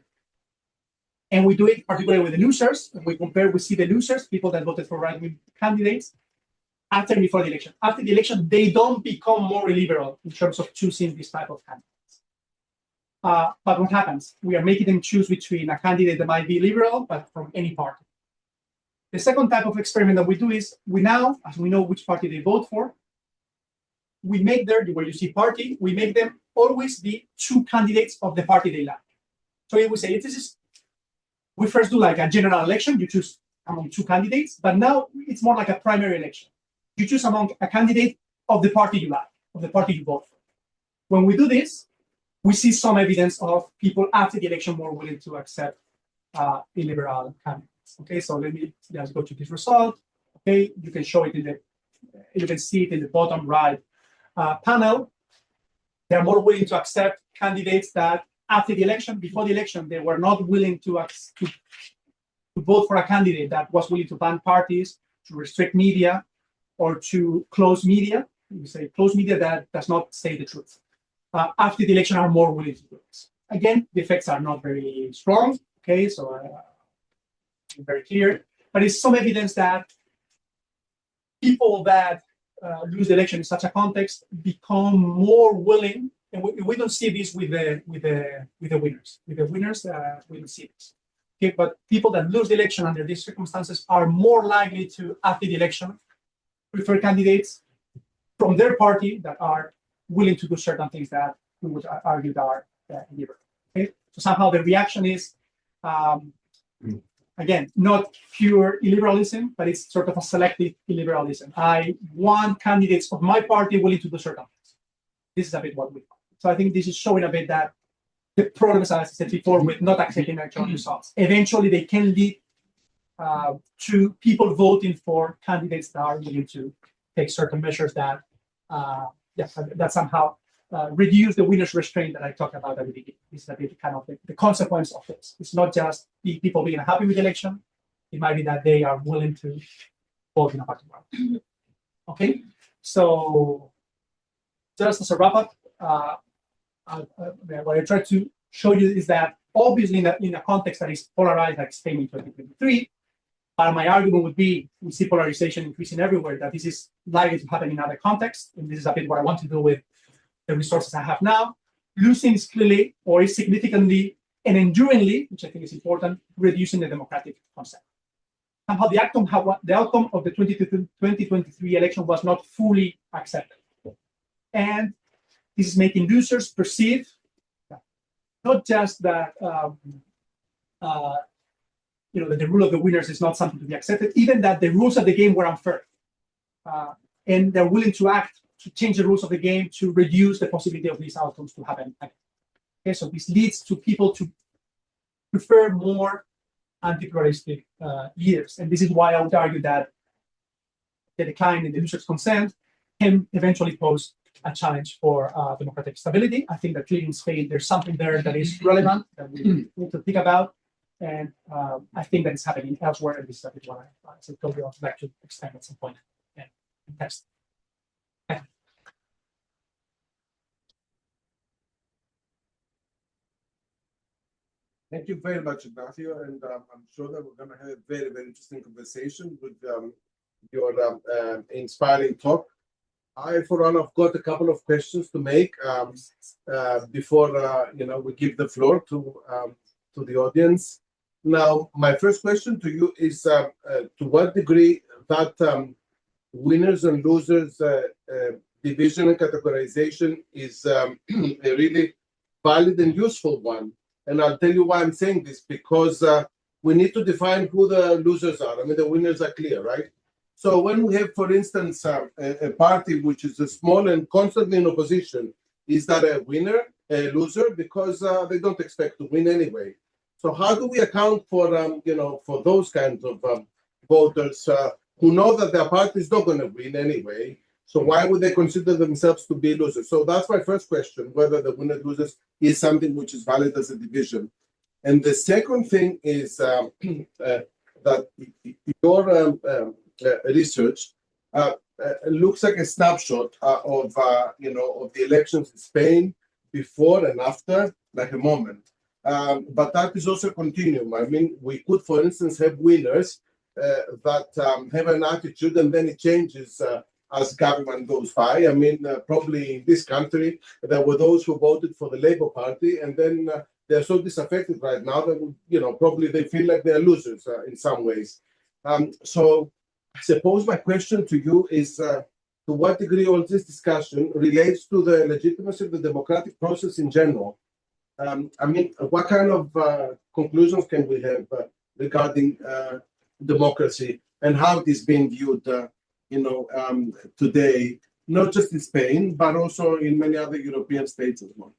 And we do it particularly with the losers. We see the losers, people that voted for right-wing candidates, after and before the election. After the election, they don't become more illiberal in terms of choosing this type of candidates. But what happens? We are making them choose between a candidate that might be liberal, but from any party. The second type of experiment that we do is we now, as we know which party they vote for, we make where you see party, we make them always be two candidates of the party they like. So if we say, we first do like a general election, you choose among two candidates, but now it's more like a primary election. You choose among a candidate of the party you like, of the party you vote for. When we do this, we see some evidence of people after the election more willing to accept illiberal candidates. Okay, so let's go to this result. Okay, you can show it you can see it in the bottom right panel. They are more willing to accept candidates that after the election, before the election, they were not willing to vote for a candidate that was willing to ban parties, to restrict media, or to close media. We say close media that does not say the truth. After the election, are more willing to do this. Again, the effects are not very strong. Okay, so very clear, but it's some evidence that people that lose the election in such a context become more willing. And we don't see this with the winners. With the winners, we don't see this. Okay, but people that lose the election under these circumstances are more likely to, after the election, prefer candidates from their party that are willing to do certain things that we would argue that are liberal. Okay? So somehow the reaction is, again, not pure illiberalism, but it's sort of a selective illiberalism. I want candidates of my party willing to do certain things. This is a bit what we want. So I think this is showing a bit that the problems, as I said before, with not accepting electoral results, eventually they can lead to people voting for candidates that are willing to take certain measures that that somehow reduce the winner's restraint that I talked about at the beginning. This is a bit kind of the consequence of this. It's not just the people being happy with the election. It might be that they are willing to vote in a particular way. Okay, so just as a wrap up, what I try to show you is that obviously in a context that is polarized like Spain in 2023, my argument would be we see polarization increasing everywhere, that this is likely to happen in other contexts. And this is a bit what I want to do with the resources I have now. Losing is clearly or is significantly and enduringly, which I think is important, reducing the democratic concept. Somehow the outcome of the 2023 election was not fully accepted. And this is making losers perceive not just that that the rule of the winners is not something to be accepted, even that the rules of the game were unfair. And they're willing to act to change the rules of the game to reduce the possibility of these outcomes to happen. Okay, so this leads to people to prefer more anti-pluralistic leaders. And this is why I would argue that the decline in the losers' consent can eventually pose a challenge for democratic stability. I think that clearly in Spain, there's something there that is relevant that we need to think about. And I think that it's happening elsewhere, and this is a bit what I told you I'd like to expand at some point and test. Thank you very much, Ignacio, and I'm sure that we're going to have a very, very interesting conversation with your inspiring talk. I, for one, have got a couple of questions to make before we give the floor to the audience. Now, my first question to you is to what degree that winners and losers division and categorization is a really valid and useful one. And I'll tell you why I'm saying this, because we need to define who the losers are. I mean, the winners are clear, right? So when we have, for instance, a party which is small and constantly in opposition, is that a winner, a loser? Because they don't expect to win anyway. So how do we account for, for those kinds of voters who know that their party is not going to win anyway? So why would they consider themselves to be losers? So that's my first question, whether the winner losers is something which is valid as a division. And the second thing is that your research looks like a snapshot of the elections in Spain before and after, like a moment. But that is also a continuum. I mean, we could, for instance, have winners that have an attitude and then it changes as government goes by. I mean, probably in this country, there were those who voted for the Labour Party, and then they're so disaffected right now that, probably they feel like they're losers in some ways. So I suppose my question to you is, to what degree all this discussion relates to the legitimacy of the democratic process in general? I mean, what kind of conclusions can we have regarding democracy and how it is being viewed today, not just in Spain, but also in many other European states as well?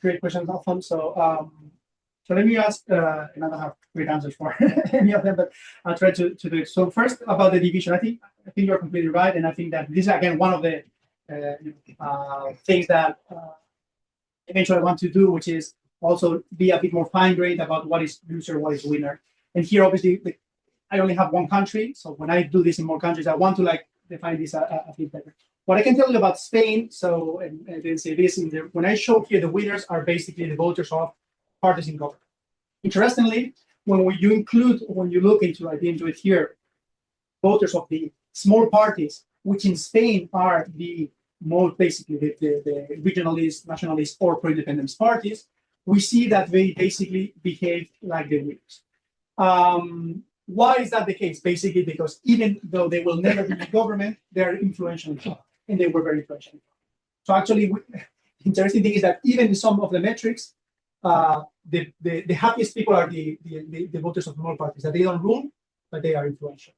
Great question, Othon. So let me ask, and I don't have great answers for any of them, but I'll try to do it. So first, about the division, I think you're completely right, and I think that this is again one of the things that eventually I want to do, which is also be a bit more fine-grained about what is loser, what is winner. And here, obviously, I only have one country, so when I do this in more countries, I want to define this a bit better. What I can tell you about Spain, so and I didn't say this in there, when I show here the winners are basically the voters of parties in government. Interestingly, when you look into, I didn't do it here, voters of the small parties, which in Spain are the most basically the regionalist, nationalist, or pro-independence parties, we see that they basically behave like the winners. why is that the case? Basically, because even though they will never be in government, they're influential, and they were very influential. So actually, interesting thing is that even in some of the metrics, the happiest people are the voters of small parties, that they don't rule, but they are influential.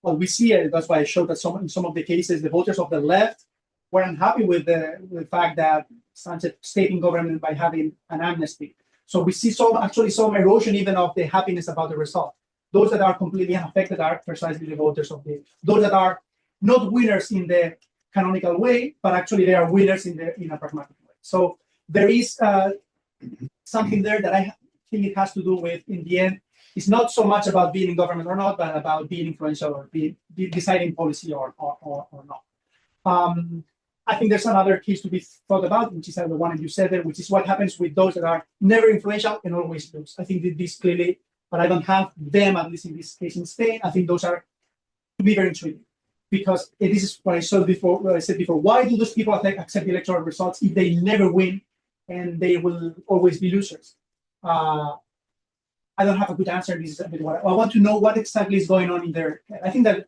Well, we see it. That's why I showed that in some of the cases, the voters of the left were unhappy with the fact that Sanchez stayed in government by having an amnesty. So we see some erosion even of the happiness about the result. Those that are completely unaffected are precisely the voters of those that are not winners in the canonical way, but actually they are winners in a pragmatic way. So there is something there that I think it has to do with, in the end, it's not so much about being in government or not, but about being influential or deciding policy or not. I think there's another case to be thought about, which is the one you said there, which is what happens with those that are never influential and always lose. I think that this clearly, but I don't have them, at least in this case in Spain. I think those are to be very intriguing, because this is what I said before. Why do those people accept the electoral results if they never win and they will always be losers? I don't have a good answer. This is a bit what I want to know what exactly is going on in there. I think that in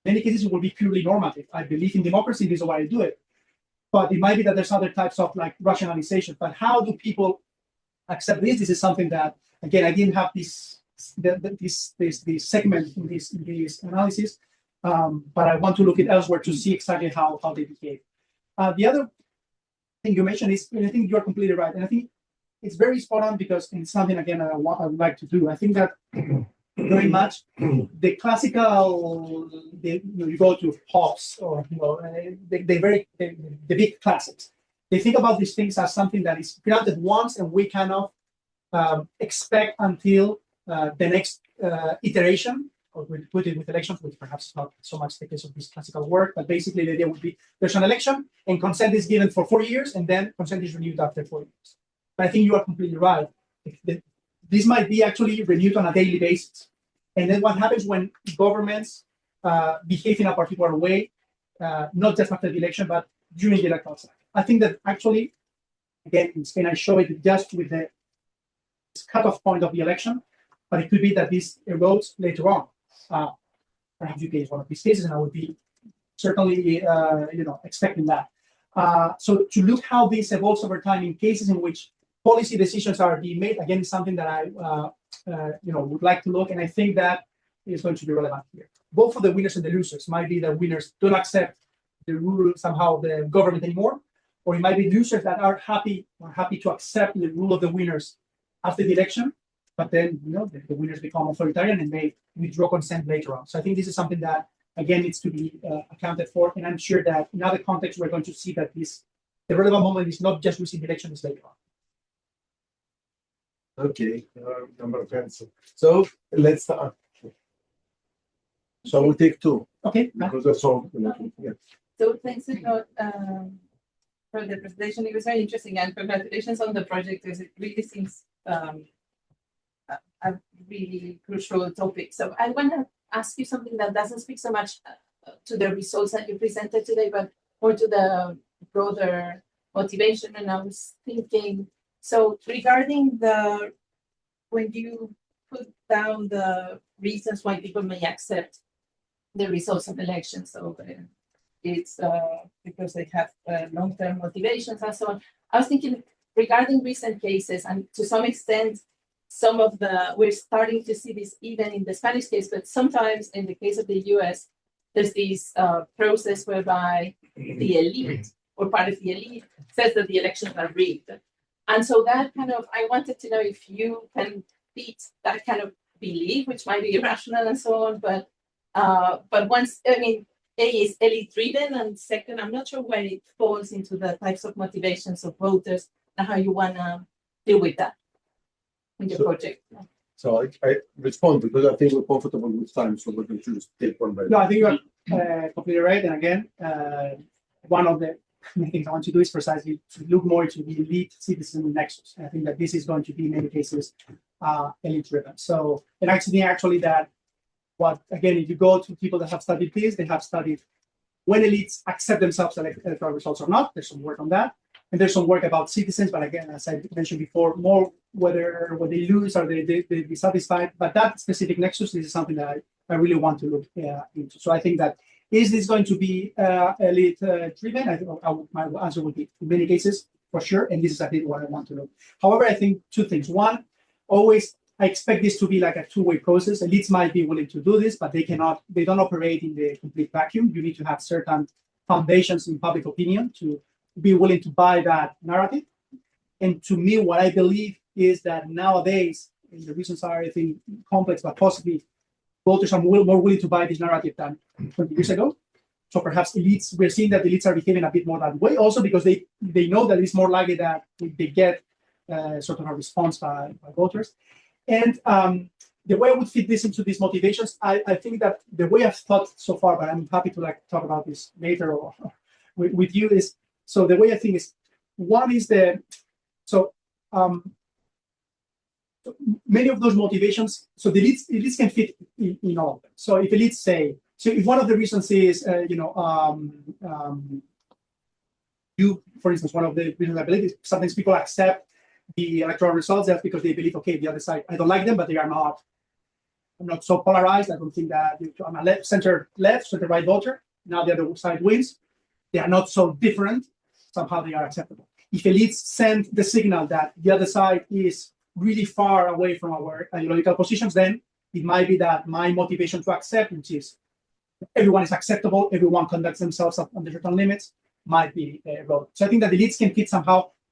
many cases it will be purely normative. I believe in democracy. This is why I do it. But it might be that there's other types of like rationalization. But how do people accept this? This is something that, again, I didn't have this segment in this analysis, but I want to look at elsewhere to see exactly how they behave. The other thing you mentioned is, and I think you're completely right, and I think it's very spot on, because it's something, again, I would like to do. I think that very much the classical, you go to Hobbes or the big classics. They think about these things as something that is granted once, and we cannot expect until the next iteration, or we put it with elections, which perhaps is not so much the case of this classical work, but basically the idea would be there's an election and consent is given for 4 years, and then consent is renewed after 4 years. But I think you are completely right. This might be actually renewed on a daily basis. And then what happens when governments behave in a particular way, not just after the election, but during the electoral cycle? I think that actually, again, in Spain, I show it just with the cutoff point of the election, but it could be that this erodes later on. Perhaps UK is one of these cases, and I would be certainly expecting that. So to look how this evolves over time in cases in which policy decisions are being made, again, is something that I would like to look, and I think that is going to be relevant here. Both for the winners and the losers. Might be that winners don't accept the rule somehow the government anymore, or it might be losers that are happy to accept the rule of the winners after the election, but then the winners become authoritarian and they withdraw consent later on. So I think this is something that, again, needs to be accounted for, and I'm sure that in other contexts we're going to see that the relevant moment is not just losing the election, it's later on. Okay, number of hands. So let's start. So we'll take two. Okay. Because that's all. Yeah. So thanks a lot for the presentation. It was very interesting, and congratulations on the project, because it really seems a really crucial topic. So I want to ask you something that doesn't speak so much to the results that you presented today, but more to the broader motivation. And I was thinking, so regarding when you put down the reasons why people may accept the results of elections, so it's because they have long-term motivations and so on. I was thinking regarding recent cases, and to some extent, we're starting to see this even in the Spanish case, but sometimes in the case of the US, there's this process whereby the elite or part of the elite says that the elections are rigged. And so that I wanted to know if you can beat that kind of belief, which might be irrational and so on, but once, A is elite driven, and second, I'm not sure where it falls into the types of motivations of voters and how you want to deal with that in your project. So I respond because I think we're comfortable with time, so we're going to just take one by. No, I think you're completely right. And again, one of the things I want to do is precisely to look more into the elite citizen nexus. And I think that this is going to be in many cases elite driven. So, and actually that if you go to people that have studied this, they have studied when elites accept themselves electoral results or not. There's some work on that. And there's some work about citizens, but again, as I mentioned before, more whether when they lose or they be satisfied. But that specific nexus, this is something that I really want to look into. So I think that is this going to be elite driven? I think my answer would be in many cases for sure, and this is I think what I want to look. However, I think two things. One, always I expect this to be like a two-way process. Elites might be willing to do this, but they don't operate in the complete vacuum. You need to have certain foundations in public opinion to be willing to buy that narrative. And to me, what I believe is that nowadays, and the reasons are, I think, complex, but possibly voters are more willing to buy this narrative than 20 years ago. So perhaps elites, we're seeing that elites are behaving a bit more that way, also because they know that it's more likely that they get sort of a response by voters. And the way I would fit this into these motivations, I think that the way I've thought so far, but I'm happy to talk about this later or with you is, so the way I think is, one is many of those motivations, so the elites can fit in all of them. So if elites say, so if one of the reasons is, for instance, one of the reasons I believe is sometimes people accept the electoral results, that's because they believe, okay, the other side, I don't like them, but I'm not so polarized. I don't think that I'm a center right voter. Now the other side wins. They are not so different. Somehow they are acceptable. If elites send the signal that the other side is really far away from our ideological positions, then it might be that my motivation to accept, which is everyone is acceptable, everyone conducts themselves under certain limits, might be eroded. So I think that elites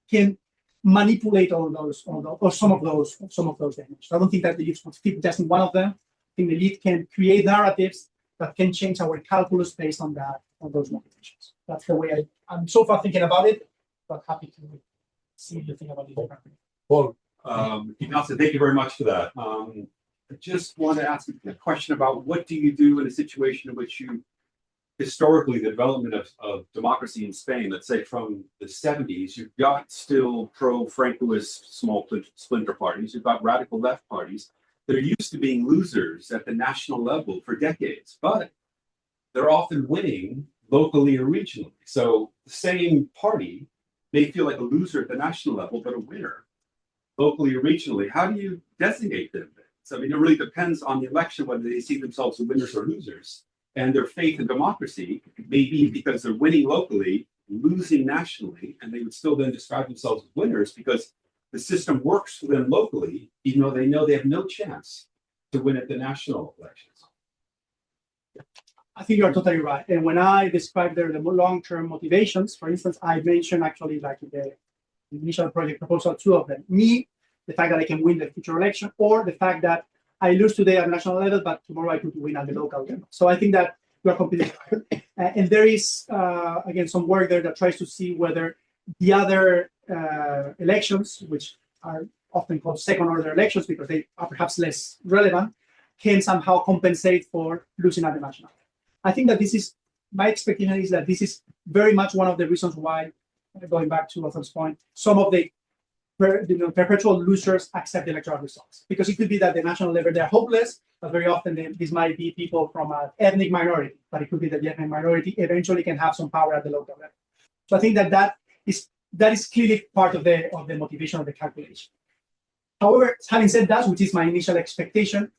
can manipulate all those, or some of those dynamics. I don't think that the elites would fit just in one of them. I think the elite can create narratives that can change our calculus based on those motivations. That's the way I'm so far thinking about it, but happy to see you think about it differently. Paul. Ignacio, thank you very much for that. I just want to ask a question about what do you do in a situation in which historically, the development of democracy in Spain, let's say from the 70s, you've got still pro-Francoist small splinter parties, you've got radical left parties that are used to being losers at the national level for decades, but they're often winning locally or regionally. So the same party may feel like a loser at the national level, but a winner locally or regionally. How do you designate them? So I mean, it really depends on the election whether they see themselves as winners or losers. And their faith in democracy may be because they're winning locally, losing nationally, and they would still then describe themselves as winners because the system works for them locally, even though they have no chance to win at the national elections. I think you're totally right. And when I describe the long-term motivations, for instance, I mentioned actually like in the initial project proposal, two of them. Me, the fact that I can win the future election, or the fact that I lose today at the national level, but tomorrow I could win at the local level. So I think that we are completely right. And there is, again, some work there that tries to see whether the other elections, which are often called second-order elections because they are perhaps less relevant, can somehow compensate for losing at the national level. I think that my expectation is that this is very much one of the reasons why, going back to Othon's point, some of the perpetual losers accept the electoral results. Because it could be that the national level, they're hopeless, but very often this might be people from an ethnic minority, but it could be that the ethnic minority eventually can have some power at the local level. So I think that is clearly part of the motivation of the calculation. However, having said that, which is my initial expectation,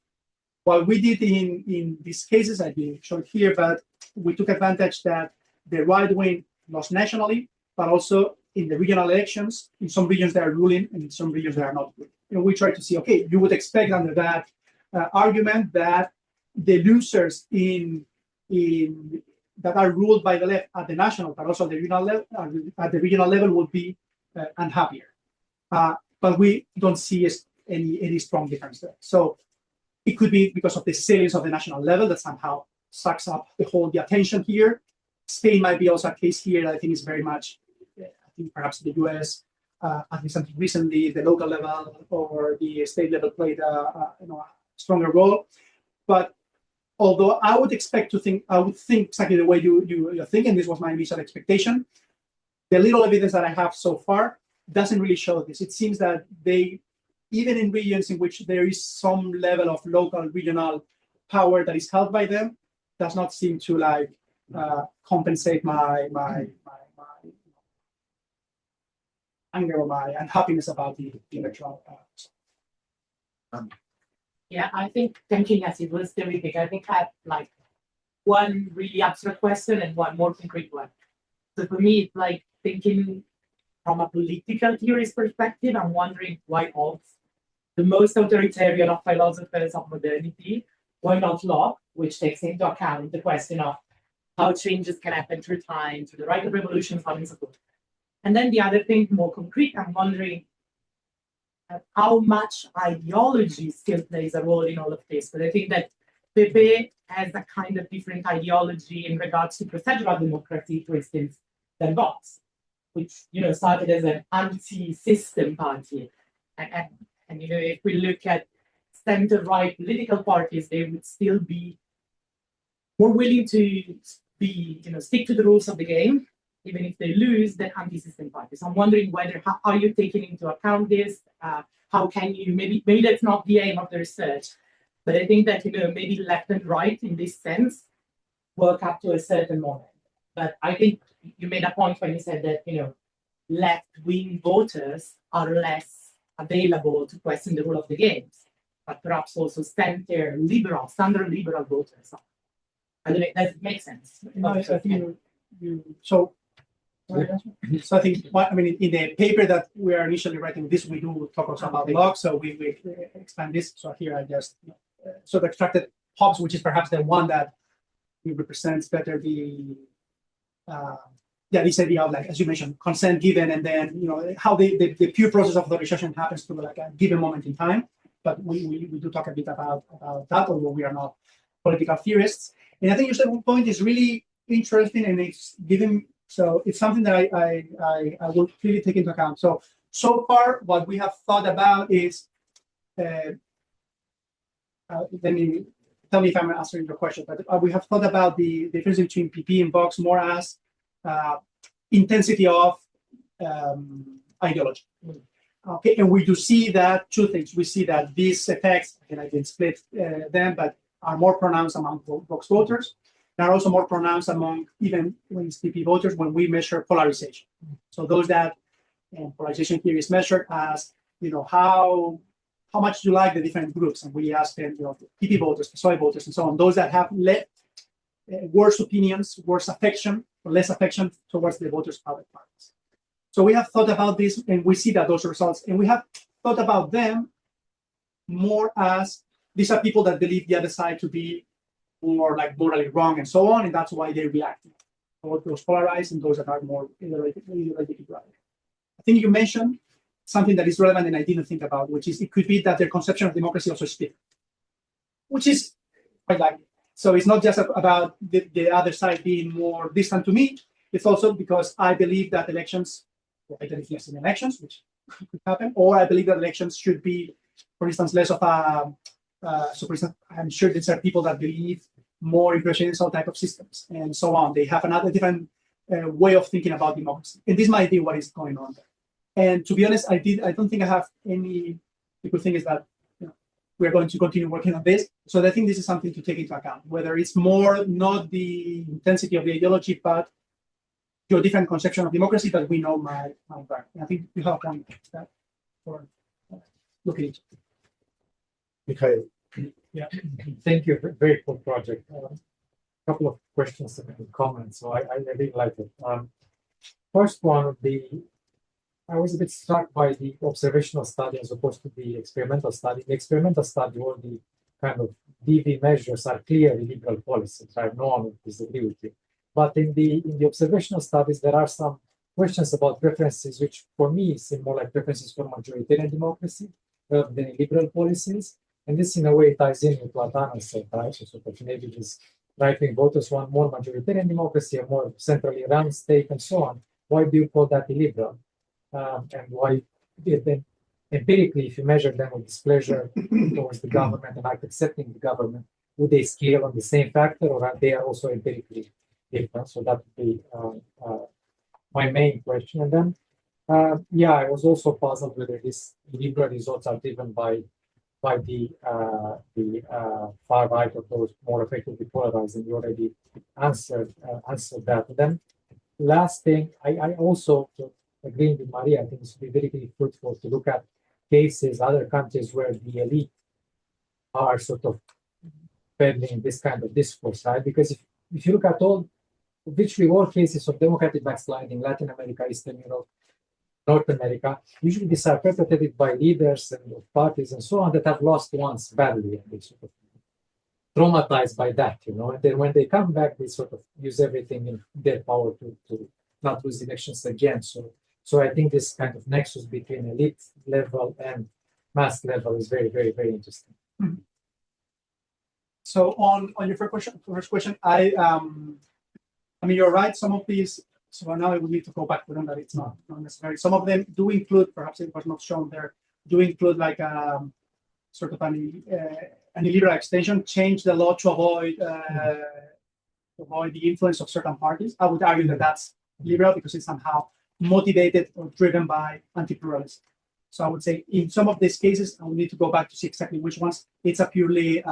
what we did in these cases, I didn't show it here, but we took advantage that the right wing lost nationally, but also in the regional elections, in some regions they are ruling, and in some regions they are not ruling. We try to see, okay, you would expect under that argument that the losers that are ruled by the left at the national, but also at the regional level, would be unhappier. But we don't see any strong difference there. So it could be because of the salience of the national level that somehow sucks up the attention here. Spain might be also a case here that I think is very much, I think perhaps the US, at least until recently, the local level or the state level played a stronger role. But although I would think exactly the way you're thinking, this was my initial expectation, the little evidence that I have so far doesn't really show this. It seems that even in regions in which there is some level of local regional power that is held by them, does not seem to compensate my anger or my unhappiness about the electoral. Yeah, I think thank you, Ignacio. It was terrific. I think I had like one really abstract question and one more concrete one. So for me, it's like thinking from a political theorist perspective, I'm wondering why odds, the most authoritarian of philosophers of modernity, why not law, which takes into account the question of how changes can happen through time, through the right of revolutions, so on and so forth. And then the other thing, more concrete, I'm wondering how much ideology still plays a role in all of this. But I think that Pepe has a kind of different ideology in regards to procedural democracy, for instance, than Vox, which started as an anti-system party. And if we look at center-right political parties, they would still be more willing to be, stick to the rules of the game, even if they lose, than anti-system parties. I'm wondering how are you taking into account this? How can you, maybe that's not the aim of the research, but I think that, maybe left and right in this sense work up to a certain moment. But I think you made a point when you said that, left-wing voters are less available to question the rule of the games, but perhaps also standard liberal voters. I don't know, does it make sense? No, I think so I think, in the paper that we are initially writing this, we do talk also about logs, so we expand this. So here I just sort of extracted Hobbes, which is perhaps the one that represents better the this idea of, like, as you mentioned, consent given, and then how the pure process of authorization happens to like a given moment in time. But we do talk a bit about that, although we are not political theorists. And I think your second point is really interesting, and it's given. So it's something that I will clearly take into account. So far, what we have thought about is, let me tell me if I'm answering your question, but we have thought about the difference between PP and Vox more as intensity of ideology. Okay, and we do see that two things. We see that these effects, and I didn't split them, but are more pronounced among Vox voters. They are also more pronounced among even when it's PP voters when we measure polarization. So those that polarization theory is measured as how much do you like the different groups, and we ask them PP voters, PSOE voters, and so on. Those that have worse opinions, worse affection, or less affection towards the voters of other parties. So we have thought about this, and we see that those results, and we have thought about them more as these are people that believe the other side to be more like morally wrong and so on, and that's why they react. Those polarized and those that are more ideologically right. I think you mentioned something that is relevant and I didn't think about, which is it could be that their conception of democracy also is different, which is quite likely. So it's not just about the other side being more distant to me. It's also because I believe that elections, I don't think in elections, which could happen, or I believe that elections should be, for instance, less of a. So, for instance, I'm sure these are people that believe more in presidential type of systems and so on. They have another different way of thinking about democracy, and this might be what is going on there. And to be honest, I don't think I have any. The good thing is that we're going to continue working on this. So I think this is something to take into account, whether it's more not the intensity of the ideology, but your different conception of democracy that we know might vary. I think you have one that for looking into. Mikhail. Yeah, thank you. Very cool project. Couple of questions and comments. So I really like it. First one would be, I was a bit struck by the observational study as opposed to the experimental study. The experimental study, all the kind of DV measures are clearly liberal policies. Right? No one would disagree with you. But in the observational studies, there are some questions about preferences, which for me seem more like preferences for majoritarian democracy rather than liberal policies. And this, in a way, ties in with what Anna said, right? So sort of maybe these right-wing voters want more majoritarian democracy, a more centrally run state, and so on. Why do you call that illiberal? And why then empirically, if you measure them with displeasure towards the government and accepting the government, would they scale on the same factor, or are they also empirically different? So that would be my main question. And then, I was also puzzled whether these liberal results are driven by the far right of those more effectively polarized, and you already answered that. And then last thing, I also agreeing with Maria, I think it would be very, very fruitful to look at cases, other countries where the elite are sort of peddling this kind of discourse, right? Because if you look at virtually all cases of democratic backsliding, Latin America, Eastern Europe, North America, usually these are perpetrated by leaders and parties and so on that have lost once badly, and they sort of traumatized by that, and then when they come back, they sort of use everything in their power to not lose elections again. So I think this kind of nexus between elite level and mass level is very, very, very interesting. Mhm. So on your first question, I mean, you're right. Some of these, so now we need to go back to them, that it's not necessary. Some of them do include, perhaps it was not shown there, do include like sort of an illiberal extension, change the law to avoid the influence of certain parties. I would argue that that's liberal because it's somehow motivated or driven by anti-pluralism. So I would say in some of these cases, and we need to go back to see exactly which ones, it's a purely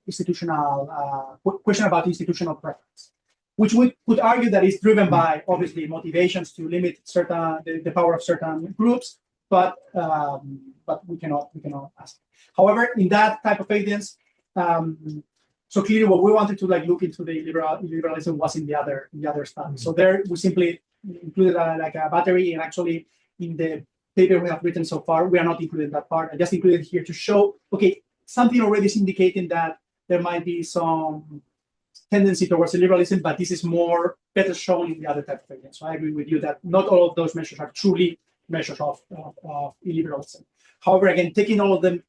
institutional question about institutional preference, which we could argue that is driven by obviously motivations to limit the power of certain groups, but we cannot ask. However, in that type of evidence, so clearly what we wanted to look into the liberalism was in the other study. So there we simply included a battery, and actually in the paper we have written so far, we are not including that part. I just included here to show, okay, something already is indicating that there might be some tendency towards liberalism, but this is better shown in the other type of evidence. So I agree with you that not all of those measures are truly measures of illiberalism. However, again, taking all of them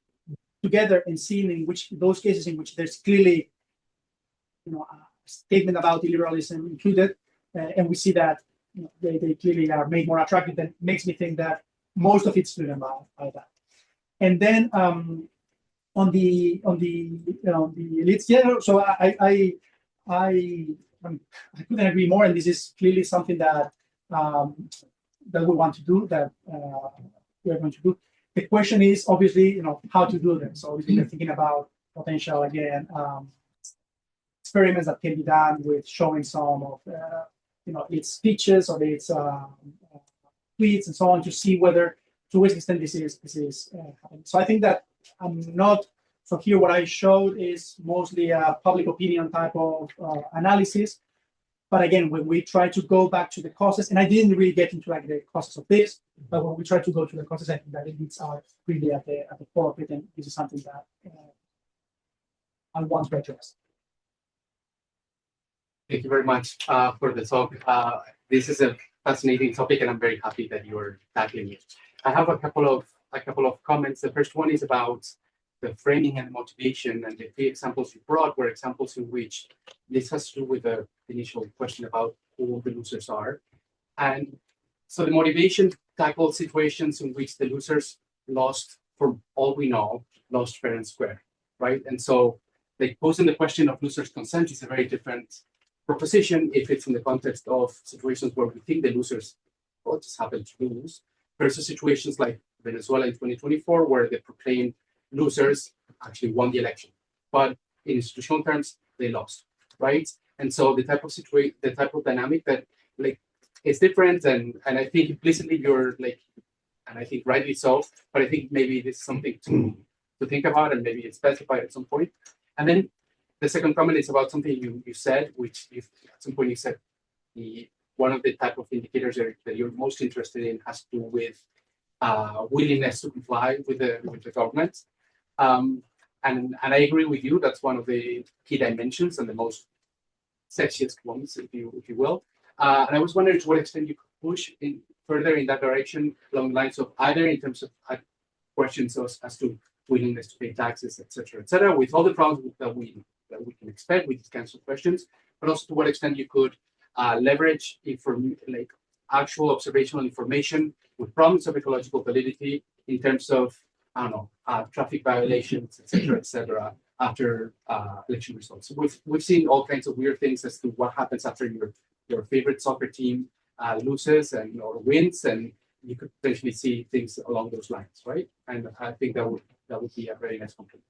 together and seeing in which those cases in which there's clearly a statement about illiberalism included, and we see that they clearly are made more attractive, then makes me think that most of it's driven by that. And then on the elites, yeah. So I couldn't agree more, and this is clearly something that we want to do, that we are going to do. The question is obviously, how to do them. So obviously, we're thinking about potential again experiments that can be done with showing some of its speeches or its tweets and so on, to see to which extent this is happening. So I think that I'm not. So here, what I showed is mostly a public opinion type of analysis. But again, when we try to go back to the causes, and I didn't really get into the causes of this, but when we try to go to the causes, I think that it's really at the core of it, and this is something that I want to address. Thank you very much for the talk. This is a fascinating topic, and I'm very happy that you're tackling it. I have a couple of comments. The first one is about the framing and motivation, and the three examples you brought were examples in which this has to do with the initial question about who the losers are. And so the motivation tackled situations in which the losers lost, for all we know, lost fair and square, right? And so posing the question of losers' consent is a very different proposition if it's in the context of situations where we think the losers just happen to lose, versus situations like Venezuela in 2024, where the proclaimed losers actually won the election, but in institutional terms they lost, right? And so the type of dynamic that is different, and I think implicitly you're and I think rightly so, but I think maybe this is something to think about, and maybe it's specified at some point. And then the second comment is about something you said, which at some point you said one of the type of indicators that you're most interested in has to do with willingness to comply with the government. And I agree with you. That's one of the key dimensions and the most sexiest ones, if you will. And I was wondering to what extent you could push further in that direction along the lines of either in terms of questions as to willingness to pay taxes, et cetera, with all the problems that we can expect with these kinds of questions, but also to what extent you could leverage actual observational information with problems of ecological validity in terms of traffic violations, et cetera, after election results. We've seen all kinds of weird things as to what happens after your favorite soccer team loses or wins, and you could potentially see things along those lines, right? And I think that would be a very nice compliment.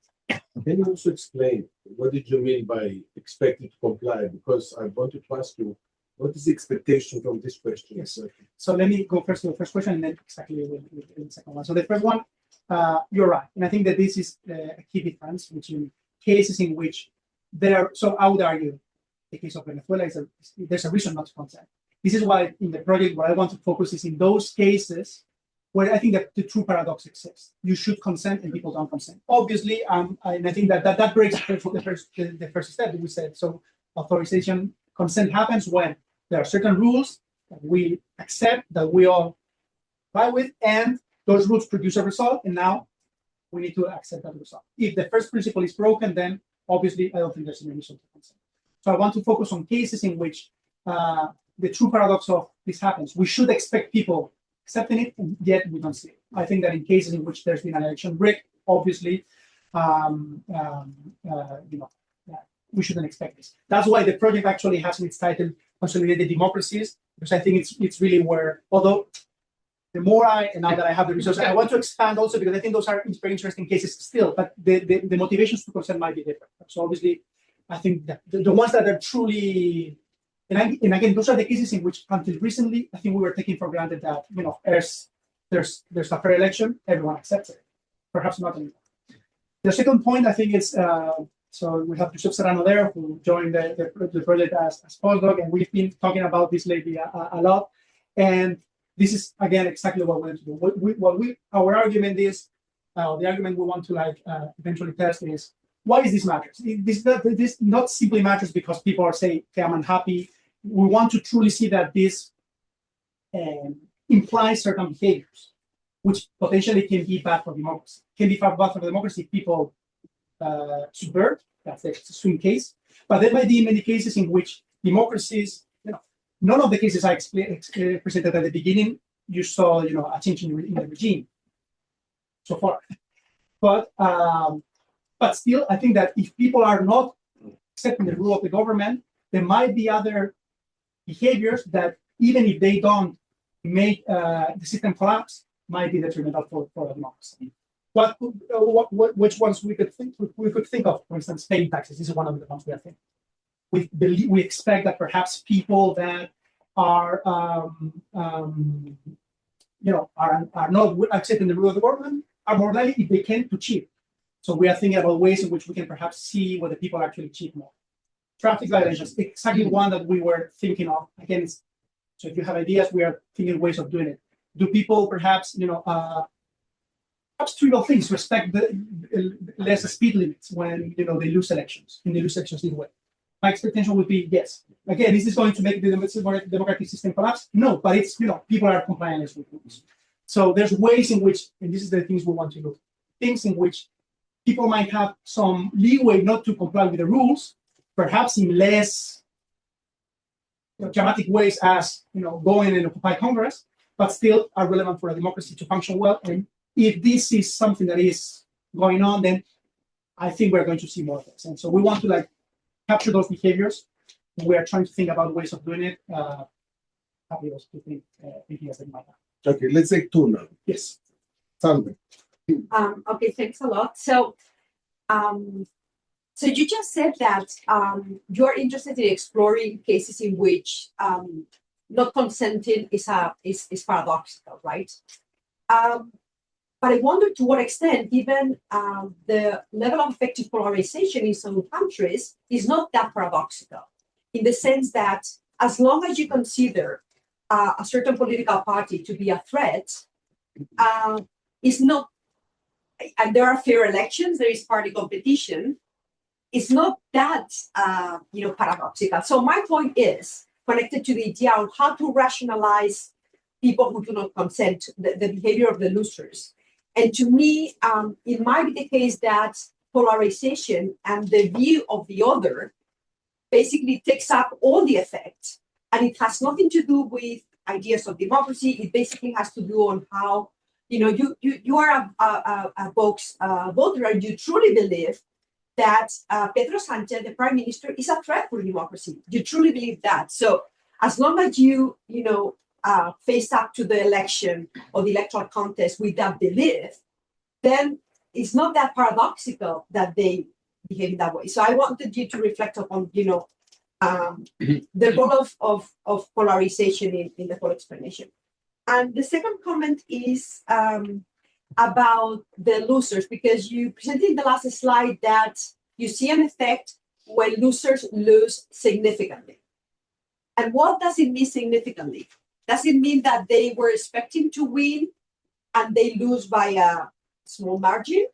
Can you also explain what did you mean by expected to comply? Because I wanted to ask you, What is the expectation from this question? Yes. So let me go first to the first question and then exactly with the second one. So the first one, you're right. And I think that this is a key difference between cases in which there are, so I would argue the case of Venezuela there's a reason not to consent. This is why in the project what I want to focus is in those cases where I think that the true paradox exists. You should consent and people don't consent. Obviously, and I think that breaks the first step that we said. So authorization consent happens when there are certain rules that we accept, that we all buy with, and those rules produce a result, and now we need to accept that result. If the first principle is broken, then obviously I don't think there's any reason to consent. So I want to focus on cases in which the true paradox of this happens. We should expect people accepting it, and yet we don't see it. I think that in cases in which there's been an election rig, obviously, we shouldn't expect this. That's why the project actually has in its title Consolidated Democracies, because I think it's really where, although the more and now that I have the resources, I want to expand also because I think those are very interesting cases still, but the motivations to consent might be different. So obviously, I think that the ones that are truly, and again, those are the cases in which until recently, I think we were taking for granted that, there's a fair election, everyone accepts it. Perhaps not anymore. The second point, I think, is so we have Josep Serrano there, who joined the project as postdoc, and we've been talking about this lately a lot. And this is again exactly what we want to do. Our argument is the argument we want to eventually test is why is this matters? This not simply matters because people are saying, okay, I'm unhappy. We want to truly see that this implies certain behaviors, which potentially can be bad for democracy. Can be bad for democracy if people subvert. That's a swing case. But there might be many cases in which democracies, none of the cases I presented at the beginning, you saw, a change in the regime so far. But still, I think that if people are not accepting the rule of the government, there might be other behaviors that, even if they don't make the system collapse, might be detrimental for a democracy. Which ones we could think of? For instance, paying taxes. This is one of the ones we are thinking. We expect that perhaps people that are not accepting the rule of the government are more likely, if they can, to cheat. So we are thinking about ways in which we can perhaps see whether people actually cheat more. Traffic violations, exactly one that we were thinking of. Again, so if you have ideas, we are thinking ways of doing it. Do people perhaps, perhaps trivial things, respect the less speed limits when they lose elections, and they lose elections in a way? My expectation would be yes. Again, is this going to make the democratic system collapse? No, but it's people are compliant with rules. So there's ways in which, and this is the things we want to look, things in which people might have some leeway not to comply with the rules, perhaps in less dramatic ways as going and occupy Congress, but still are relevant for a democracy to function well. And if this is something that is going on, then I think we're going to see more of this. And so we want to capture those behaviors. We are trying to think about ways of doing it. Happy also to think ideas that might have. Okay, let's take two now. Yes. Salve. Okay, thanks a lot. So you just said that you're interested in exploring cases in which not consenting is paradoxical, right? But I wonder to what extent, given the level of effective polarization in some countries, is not that paradoxical, in the sense that as long as you consider a certain political party to be a threat, it's not, and there are fair elections, there is party competition, it's not that paradoxical. So my point is connected to the idea of how to rationalize people who do not consent, the behavior of the losers. And to me, it might be the case that polarization and the view of the other basically takes up all the effect. And it has nothing to do with ideas of democracy. It basically has to do on how, you are a Vox voter, and you truly believe that Pedro Sanchez, the prime minister, is a threat for democracy. You truly believe that. So as long as you face up to the election or the electoral contest with that belief, then it's not that paradoxical that they behave that way. So I wanted you to reflect upon, the role of polarization in the whole explanation. And the second comment is about the losers, because you presented in the last slide that you see an effect when losers lose significantly. And what does it mean significantly? Does it mean that they were expecting to win and they lose by a small margin,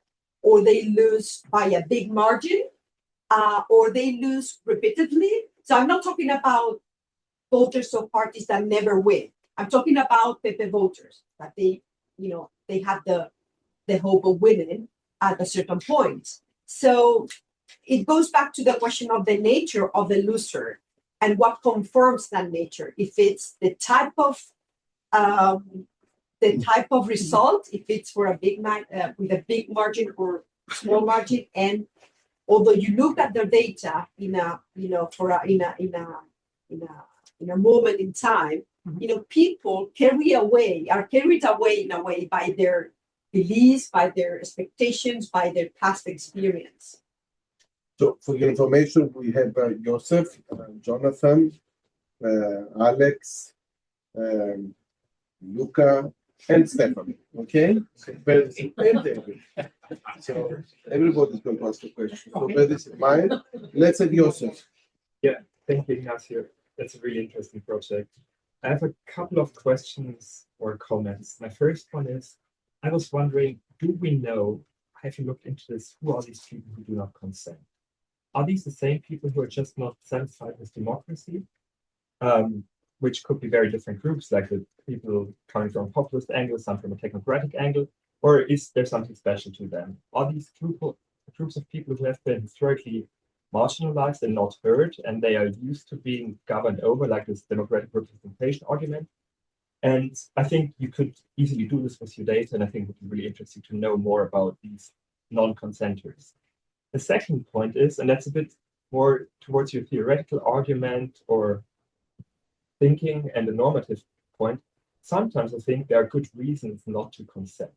or they lose by a big margin, or they lose repeatedly? So I'm not talking about voters of parties that never win. I'm talking about Pepe voters that they have the hope of winning at a certain point. So it goes back to the question of the nature of the loser and what confirms that nature. If it's the type of result, if it's for a big with a big margin or small margin, and although you look at the data in a moment in time, people are carried away in a way by their beliefs, by their expectations, by their past experience. So for your information, we have Joseph, Jonathan, Alex, Luca, and Stephanie. Okay? And David. So everybody's going to ask a question. So bear this in mind. Let's have Joseph. Yeah, thank you, Ignacio. That's a really interesting project. I have a couple of questions or comments. My first one is, I was wondering, do we know, have you looked into this, who are these people who do not consent? Are these the same people who are just not satisfied with democracy? Which could be very different groups, like the people coming from a populist angle, some from a technocratic angle, or is there something special to them? Are these groups of people who have been historically marginalized and not heard, and they are used to being governed over, like this democratic representation argument? And I think you could easily do this with your data, and I think it would be really interesting to know more about these non-consenters. The second point is, and that's a bit more towards your theoretical argument or thinking and the normative point, sometimes I think there are good reasons not to consent.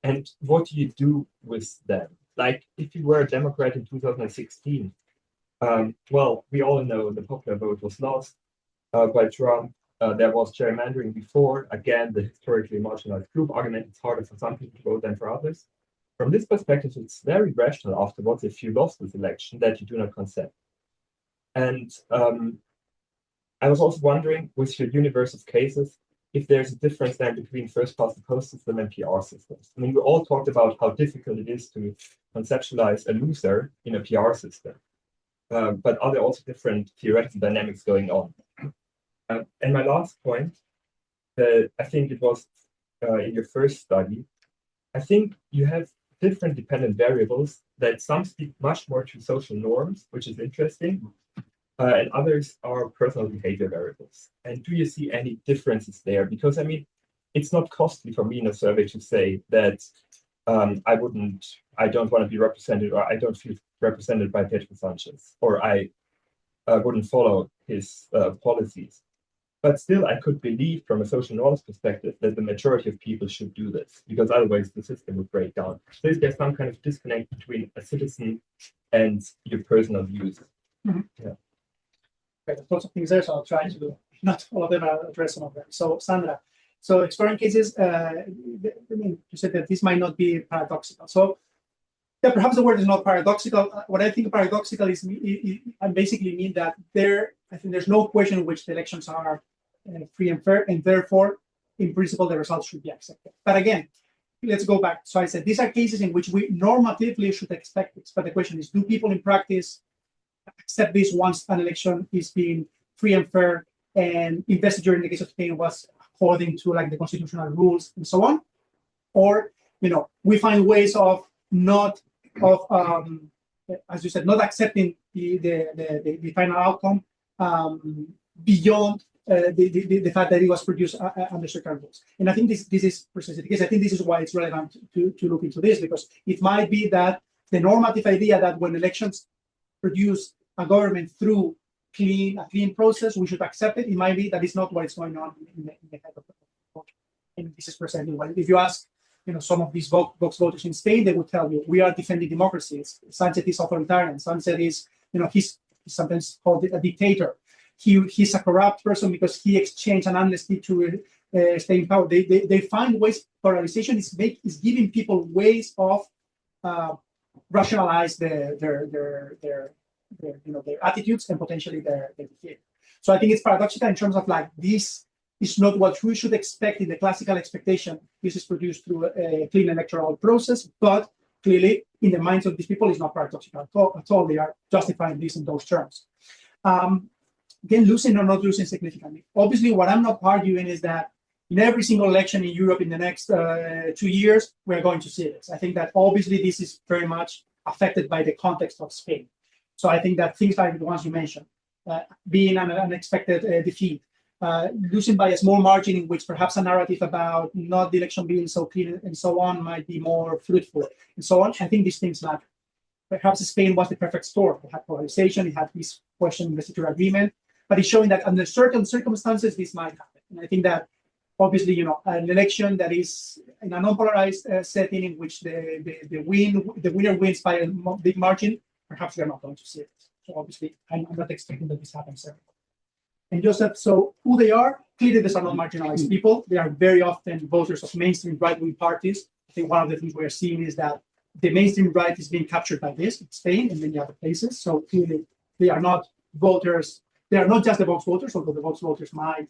And what do you do with them? Like, if you were a Democrat in 2016, well, we all know the popular vote was lost by Trump. There was gerrymandering before. Again, the historically marginalized group argument, it's harder for some people to vote than for others. From this perspective, it's very rational afterwards, if you lost this election, that you do not consent. And I was also wondering, with your universe of cases, if there's a difference then between first past the post system and PR systems. I mean, we all talked about how difficult it is to conceptualize a loser in a PR system. But are there also different theoretical dynamics going on? And my last point, I think it was in your first study, I think you have different dependent variables that some speak much more to social norms, which is interesting, and others are personal behavior variables. And do you see any differences there? Because I mean, it's not costly for me in a survey to say that I don't want to be represented, or I don't feel represented by Pedro Sanchez, or I wouldn't follow his policies. But still, I could believe from a social norms perspective that the majority of people should do this, because otherwise the system would break down. So is there some kind of disconnect between a citizen and your personal views? Mm-hmm. Yeah. Okay, lots of things there, so I'll try to not all of them, I'll address some of them. So Sandra, so exploring cases, I mean, you said that this might not be paradoxical. So yeah, perhaps the word is not paradoxical. What I think paradoxical is, I basically mean that I think there's no question in which the elections are free and fair, and therefore, in principle, the results should be accepted. But again, let's go back. So I said these are cases in which we normatively should expect this. But the question is, do people in practice accept this once an election is being free and fair, and investiture in the case of Spain was according to like the constitutional rules and so on? Or, we find ways of as you said, not accepting the final outcome beyond the fact that it was produced under certain rules. And I think this is precisely the case. I think this is why it's relevant to look into this, because it might be that the normative idea that when elections produce a government through a clean process, we should accept it. It might be that it's not what is going on in the head of the voter. And this is precisely why. If you ask some of these Vox voters in Spain, they would tell you, we are defending democracy. Sanchez is authoritarian. Sanchez is, sometimes called a dictator. He's a corrupt person because he exchanged an amnesty to stay in power. They find ways. Polarization is giving people ways of rationalize their attitudes and potentially their behavior. So I think it's paradoxical in terms of like this is not what we should expect in the classical expectation. This is produced through a clean electoral process, but clearly in the minds of these people it's not paradoxical at all. They are justifying this in those terms. Again, losing or not losing significantly. Obviously, what I'm not arguing is that in every single election in Europe in the next 2 years, we're going to see this. I think that obviously this is very much affected by the context of Spain. So I think that things like the ones you mentioned, being an unexpected defeat, losing by a small margin in which perhaps a narrative about not the election being so clean and so on might be more fruitful and so on. I think these things matter. Perhaps Spain was the perfect storm. It had polarization, it had this question investiture agreement, but it's showing that under certain circumstances, this might happen. And I think that obviously, an election that is in a non-polarized setting in which the winner wins by a big margin, perhaps we are not going to see it. So obviously, I'm not expecting that this happens. And just that, so who they are, clearly these are not marginalized people. They are very often voters of mainstream right-wing parties. I think one of the things we are seeing is that the mainstream right is being captured by this in Spain and many other places. So clearly, they are not voters. They are not just the Vox voters, although the Vox voters might,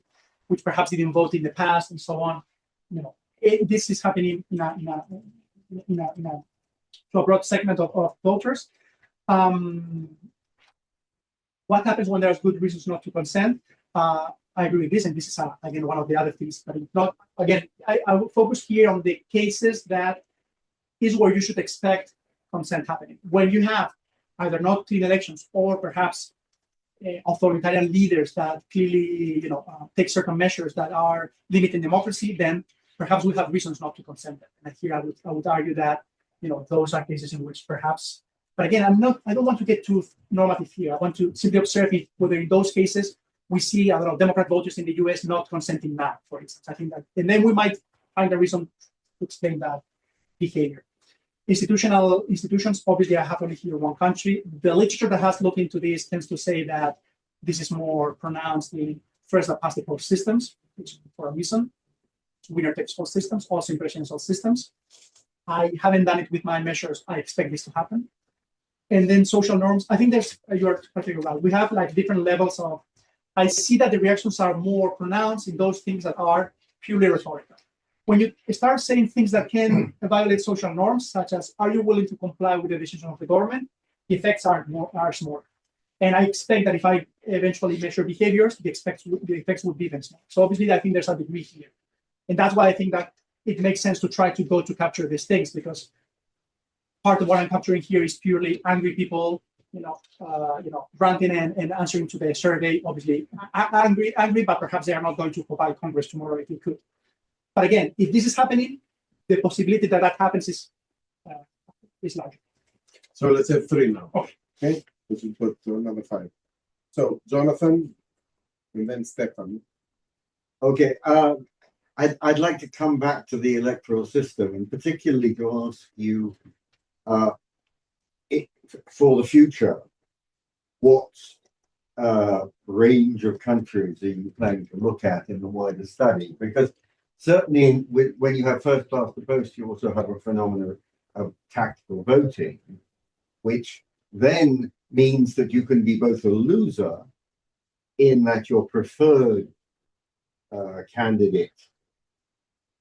which perhaps didn't vote in the past and so on. This is happening in a broad segment of voters. What happens when there's good reasons not to consent? I agree with this, and this is again one of the other things. But not again. I will focus here on the cases that is where you should expect consent happening. When you have either not clean elections or perhaps authoritarian leaders that clearly, take certain measures that are limiting democracy, then perhaps we have reasons not to consent them. And here I would argue that, those are cases in which perhaps. But again, I don't want to get too normative here. I want to simply observe whether in those cases we see a lot of Democrat voters in the US not consenting now, for instance. I think that, and then we might find a reason to explain that behavior. Institutions, obviously, I have only here one country. The literature that has looked into this tends to say that this is more pronounced in first the past the post systems, which for a reason, winner takes all systems, also impressionist systems. I haven't done it with my measures. I expect this to happen. And then social norms. I think you're particularly right. We have like different levels of. I see that the reactions are more pronounced in those things that are purely rhetorical. When you start saying things that can violate social norms, such as, are you willing to comply with the decision of the government? The effects are smaller. And I expect that if I eventually measure behaviors, the effects would be even smaller. So obviously, I think there's a degree here. And that's why I think that it makes sense to try to capture these things, because part of what I'm capturing here is purely angry people, ranting and answering to the survey. Obviously, angry, but perhaps they are not going to provide Congress tomorrow if you could. But again, if this is happening, the possibility that happens is larger. So let's have 3 now. Okay, we should put number 5. So Jonathan, and then Stefan. Okay, I'd like to come back to the electoral system, and particularly to ask you, for the future, what range of countries are you planning to look at in the wider study? Because certainly, when you have first past the post, you also have a phenomenon of tactical voting, which then means that you can be both a loser in that your preferred candidate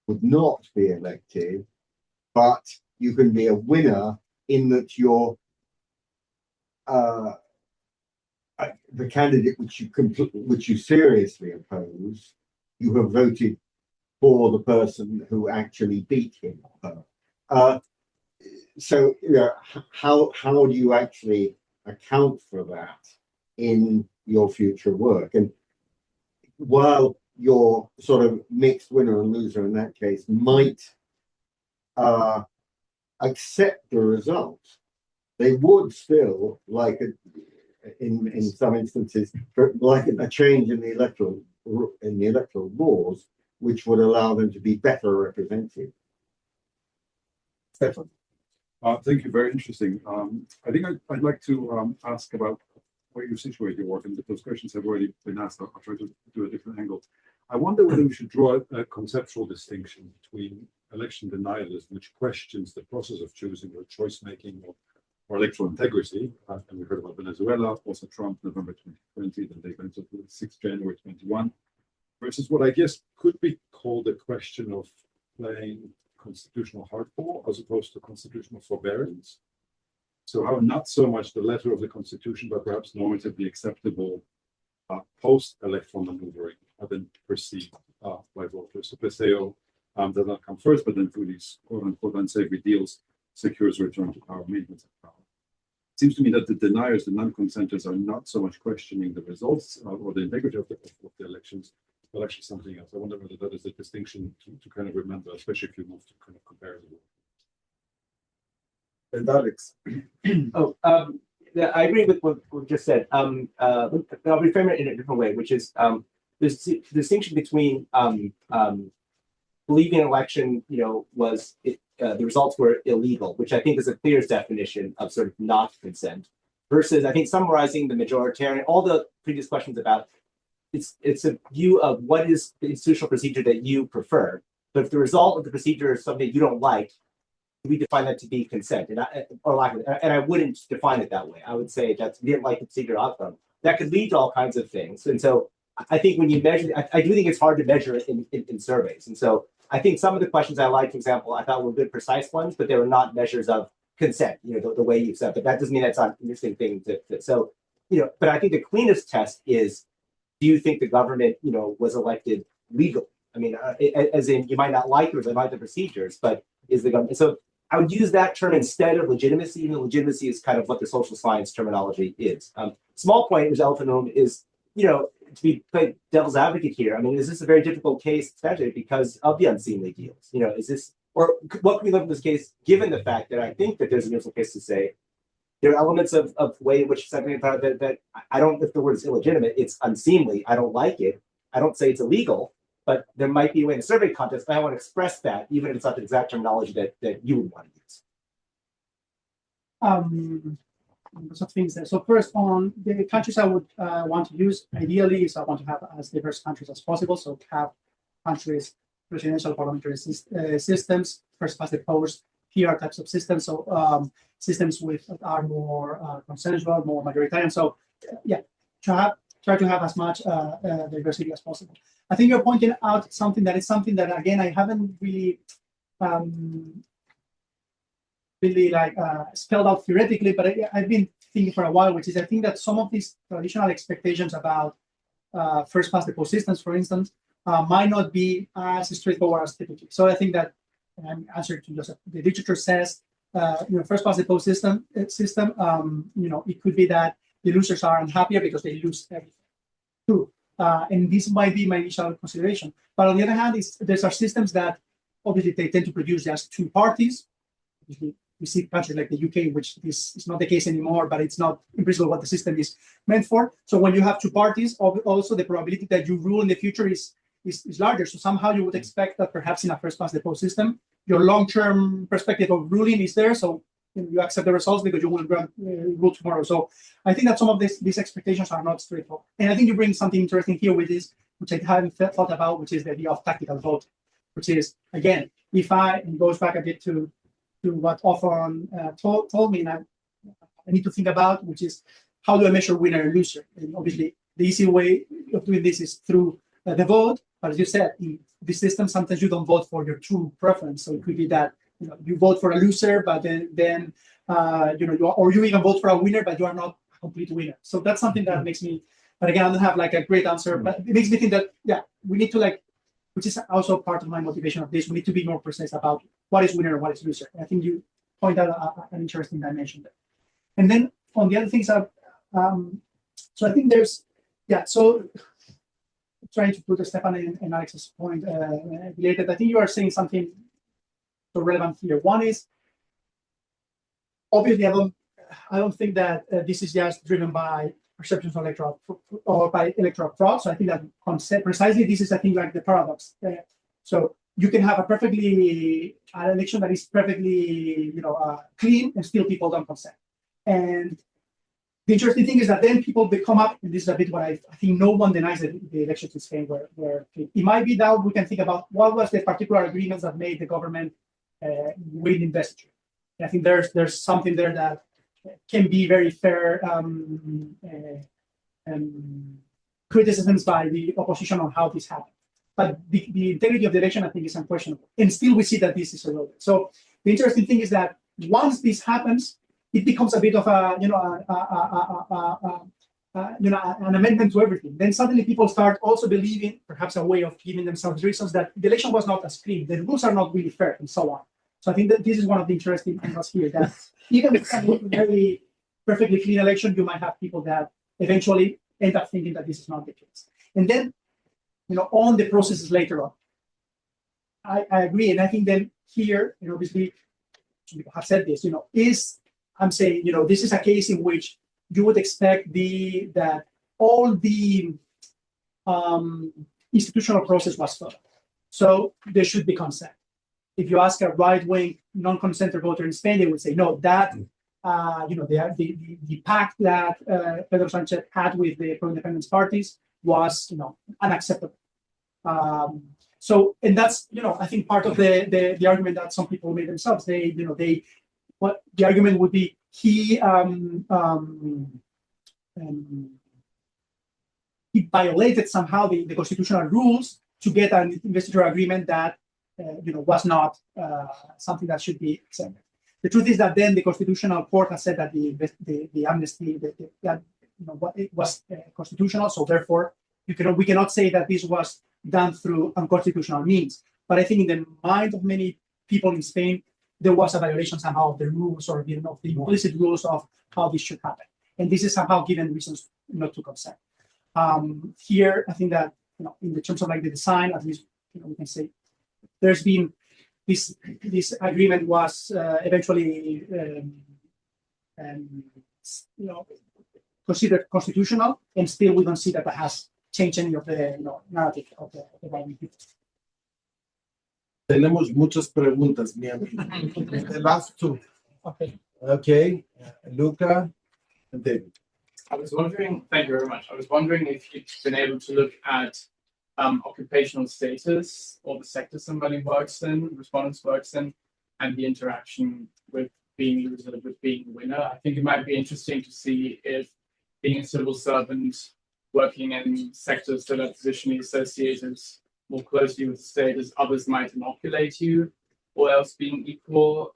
would not be elected, but you can be a winner in that you're the candidate which you seriously oppose, you have voted for the person who actually beat him or her. So how do you actually account for that in your future work? And while your sort of mixed winner and loser in that case might accept the result, they would still like in some instances like a change in the electoral laws, which would allow them to be better represented. Stefan. Thank you. Very interesting. I think I'd like to ask about where you situate your work, and those questions have already been asked. I'll try to do a different angle. I wonder whether we should draw a conceptual distinction between election denialism, which questions the process of choosing or choice making or electoral integrity, and we heard about Venezuela, also Trump, November 2020, then they went to 6th January 21, versus what I guess could be called a question of playing constitutional hardball as opposed to constitutional forbearance. So how not so much the letter of the Constitution, but perhaps normatively acceptable post-electoral maneuvering have been perceived by voters. So Peseo does not come first, but then through these quote-unquote unsavory deals, secures return to power, maintenance of power. It seems to me that the deniers, the non-consenters, are not so much questioning the results or the integrity of the elections, but actually something else. I wonder whether that is a distinction to kind of remember, especially if you move to kind of comparison. And Alex. Yeah, I agree with what we just said. I'll reframe it in a different way, which is this distinction between believing an election, the results were illegal, which I think is the clearest definition of sort of not consent, versus I think summarizing the majoritarian, all the previous questions about it's a view of what is the institutional procedure that you prefer. But if the result of the procedure is something you don't like, we define that to be consent, and I wouldn't define it that way. I would say that we didn't like the procedure outcome. That could lead to all kinds of things. And so I think when you measure, I do think it's hard to measure it in surveys. And so I think some of the questions I liked, for example, I thought were good, precise ones, but they were not measures of consent, the way you said. But that doesn't mean that's not an interesting thing so, but I think the cleanest test is, do you think the government, was elected legal? I mean, as in you might not like it or like the procedures, but is the government, so I would use that term instead of legitimacy. Even legitimacy is kind of what the social science terminology is. Small point, which elephant in the room, is, to be played devil's advocate here. I mean, is this a very difficult case, especially because of the unseemly deals? Is this, or what can we learn from this case, given the fact that I think that there's a universal case to say there are elements of way in which something that I don't, if the word is illegitimate, it's unseemly. I don't like it. I don't say it's illegal. But there might be a way in the survey context, I want to express that, even if it's not the exact terminology that you would want to use. Lots of things there. So first, on the countries I would want to use, ideally, is I want to have as diverse countries as possible. So have countries, presidential parliamentary systems, first past the post, PR types of systems. So systems that are more consensual, more majoritarian. So try to have as much diversity as possible. I think you're pointing out something that again I haven't really spelled out theoretically, but I've been thinking for a while, which is I think that some of these traditional expectations about first past the post systems, for instance, might not be as straightforward as typically. So I think that answer to Joseph, the literature says first past the post system, it could be that the losers are unhappier because they lose everything. True. And this might be my initial consideration. But on the other hand, there are systems that obviously they tend to produce just two parties. We see countries like the UK, which is not the case anymore, but it's not in principle what the system is meant for. So when you have two parties, also the probability that you rule in the future is larger. So somehow you would expect that perhaps in a first past the post system, your long-term perspective of ruling is there. So you accept the results because you will rule tomorrow. So I think that some of these expectations are not straightforward. And I think you bring something interesting here with this, which I hadn't thought about, which is the idea of tactical voting, which is, again, it goes back a bit to what Othon told me, and I need to think about, which is how do I measure winner and loser? And obviously, the easy way of doing this is through the vote. But as you said, in this system, sometimes you don't vote for your true preference. So it could be that you vote for a loser, but then you even vote for a winner, but you are not a complete winner. So that's something that makes me. But again, I don't have a great answer. But it makes me think that we need to which is also part of my motivation of this. We need to be more precise about what is winner and what is loser. And I think you point out an interesting dimension there. And then on the other things, so I think there's So trying to put Stefan and Alex's point related, I think you are saying something so relevant here. One is obviously I don't think that this is just driven by perceptions of electoral or by electoral fraud. So I think that precisely this is I think the paradox. So you can have an election that is perfectly clean and still people don't consent. And the interesting thing is that then people they come up, and this is a bit what I think no one denies that the elections in Spain were it might be that we can think about what was the particular agreements that made the government win investiture. I think there's something there that can be very fair criticisms by the opposition on how this happened. But the integrity of the election, I think, is unquestionable. And still we see that this is eroded. So the interesting thing is that once this happens, it becomes a bit of an amendment to everything. Then suddenly people start also believing, perhaps a way of giving themselves reasons that the election was not as clean, the rules are not really fair, and so on. So I think that this is one of the interesting angles here, that even with a very perfectly clean election, you might have people that eventually end up thinking that this is not the case. And then, on the processes later on, I agree. And I think then here, obviously, people have said this, I'm saying, this is a case in which you would expect that all the institutional process was followed. So there should be consent. If you ask a right-wing non-consenter voter in Spain, they would say, no, that, the pact that Pedro Sanchez had with the pro-independence parties was, unacceptable. And that's, I think part of the argument that some people made themselves. What the argument would be, he violated somehow the constitutional rules to get an investiture agreement that was not something that should be accepted. The truth is that then the constitutional court has said that the amnesty that it was constitutional, so therefore we cannot say that this was done through unconstitutional means. But I think in the mind of many people in Spain, there was a violation somehow of the rules or the implicit rules of how this should happen. And this is somehow given reasons not to consent. Here, I think that, in the terms of the design, at least, we can say there's been this agreement was eventually, considered constitutional, and still we don't see that has changed any of the narrative of the right people. Tenemos muchas preguntas, mi amigo. The last two. Okay. Luca and David. I was wondering, thank you very much. I was wondering if you've been able to look at occupational status or the sector somebody works in, respondents works in, and the interaction with being loser, with being winner. I think it might be interesting to see if being a civil servant working in sectors that are traditionally associated more closely with the state as others might inoculate you, or else being equal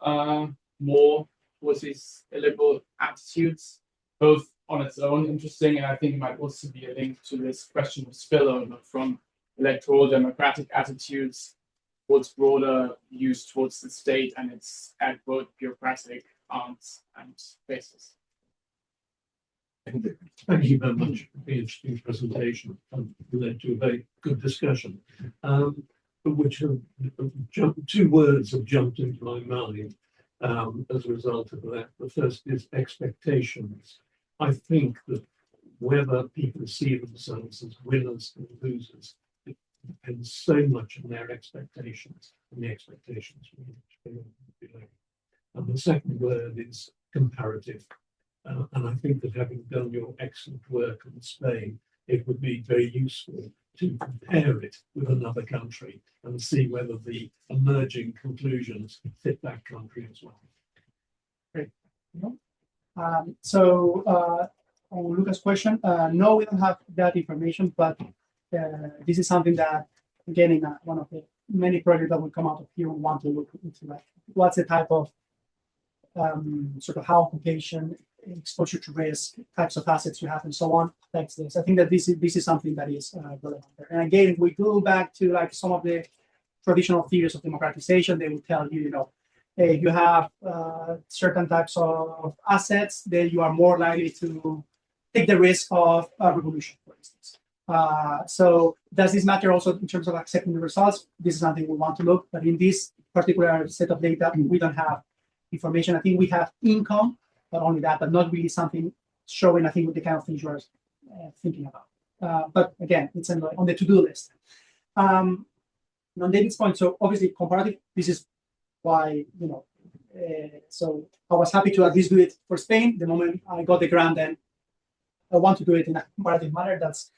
more towards these illiberal attitudes, both on its own interesting, and I think it might also be a link to this question of spillover from electoral democratic attitudes towards broader views towards the state and its ad-quote bureaucratic arms and basis. Thank you very much for the interesting presentation. Led to a very good discussion. Which two words have jumped into my mind as a result of that. The first is expectations. I think that whether people see themselves as winners and losers, it depends so much on their expectations and the expectations we below. And the second word is comparative. And I think that having done your excellent work in Spain, it would be very useful to compare it with another country and see whether the emerging conclusions fit that country as well. Great. On Luca's question, no, we don't have that information, but this is something that, again, in one of the many projects that will come out of here, we want to look into, like, what's the type of sort of how occupation, exposure to risk, types of assets you have, and so on affects this. I think that this is something that is relevant there. And again, we go back to like some of the traditional theories of democratization. They will tell you, if you have certain types of assets, then you are more likely to take the risk of a revolution, for instance. So does this matter also in terms of accepting the results? This is something we want to look, but in this particular set of data, we don't have information. I think we have income, not only that, but not really something showing, I think, the kind of things you're thinking about. But again, it's on the to-do list. On David's point, so obviously comparative, this is why, so I was happy to at least do it for Spain. The moment I got the grant, then want to do it in a comparative manner. That's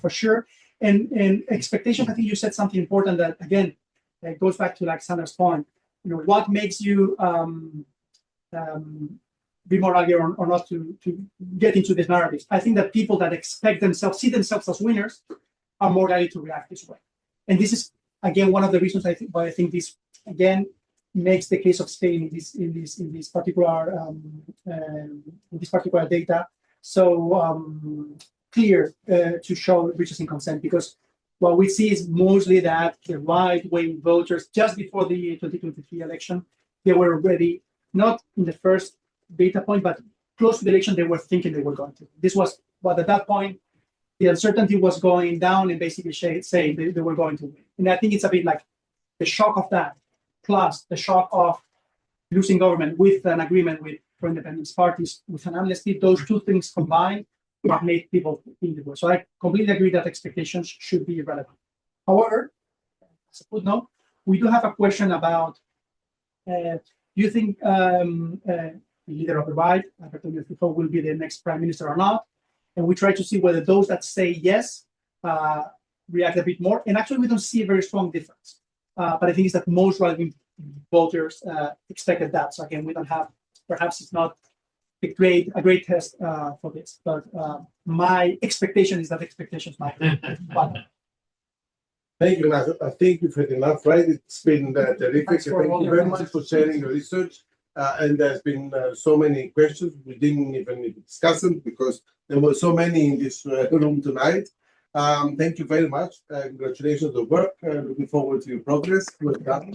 for sure. And expectations. I think you said something important that again it goes back to Alexander's point. What makes you be more likely or not to get into these narratives? I think that people that see themselves as winners are more likely to react this way. And this is again one of the reasons why I think this again makes the case of Spain in this particular data so clear to show breaches in consent, because what we see is mostly that the right-wing voters just before the 2023 election, they were already not in the first data point, but close to the election, they were thinking they were going to. This was, but at that point, the uncertainty was going down and basically saying they were going to win. And I think it's a bit like the shock of that, plus the shock of losing government with an agreement with pro-independence parties, with an amnesty, those two things combined have made people think the way. So I completely agree that expectations should be irrelevant. However, as a footnote, we do have a question about, do you think the leader of the right, Antony, will be the next prime minister or not? And we try to see whether those that say yes react a bit more. And actually, we don't see a very strong difference. But I think it's that most right-wing voters expected that. So again, we don't have, perhaps it's not a great test for this. But my expectation is that expectations might be. Thank you, Ignacio. I think you've had enough, right? It's been terrific. Thank you very much for sharing your research. And there's been so many questions. We didn't even discuss them because there were so many in this room tonight. Thank you very much. Congratulations on the work. Looking forward to your progress. Well done.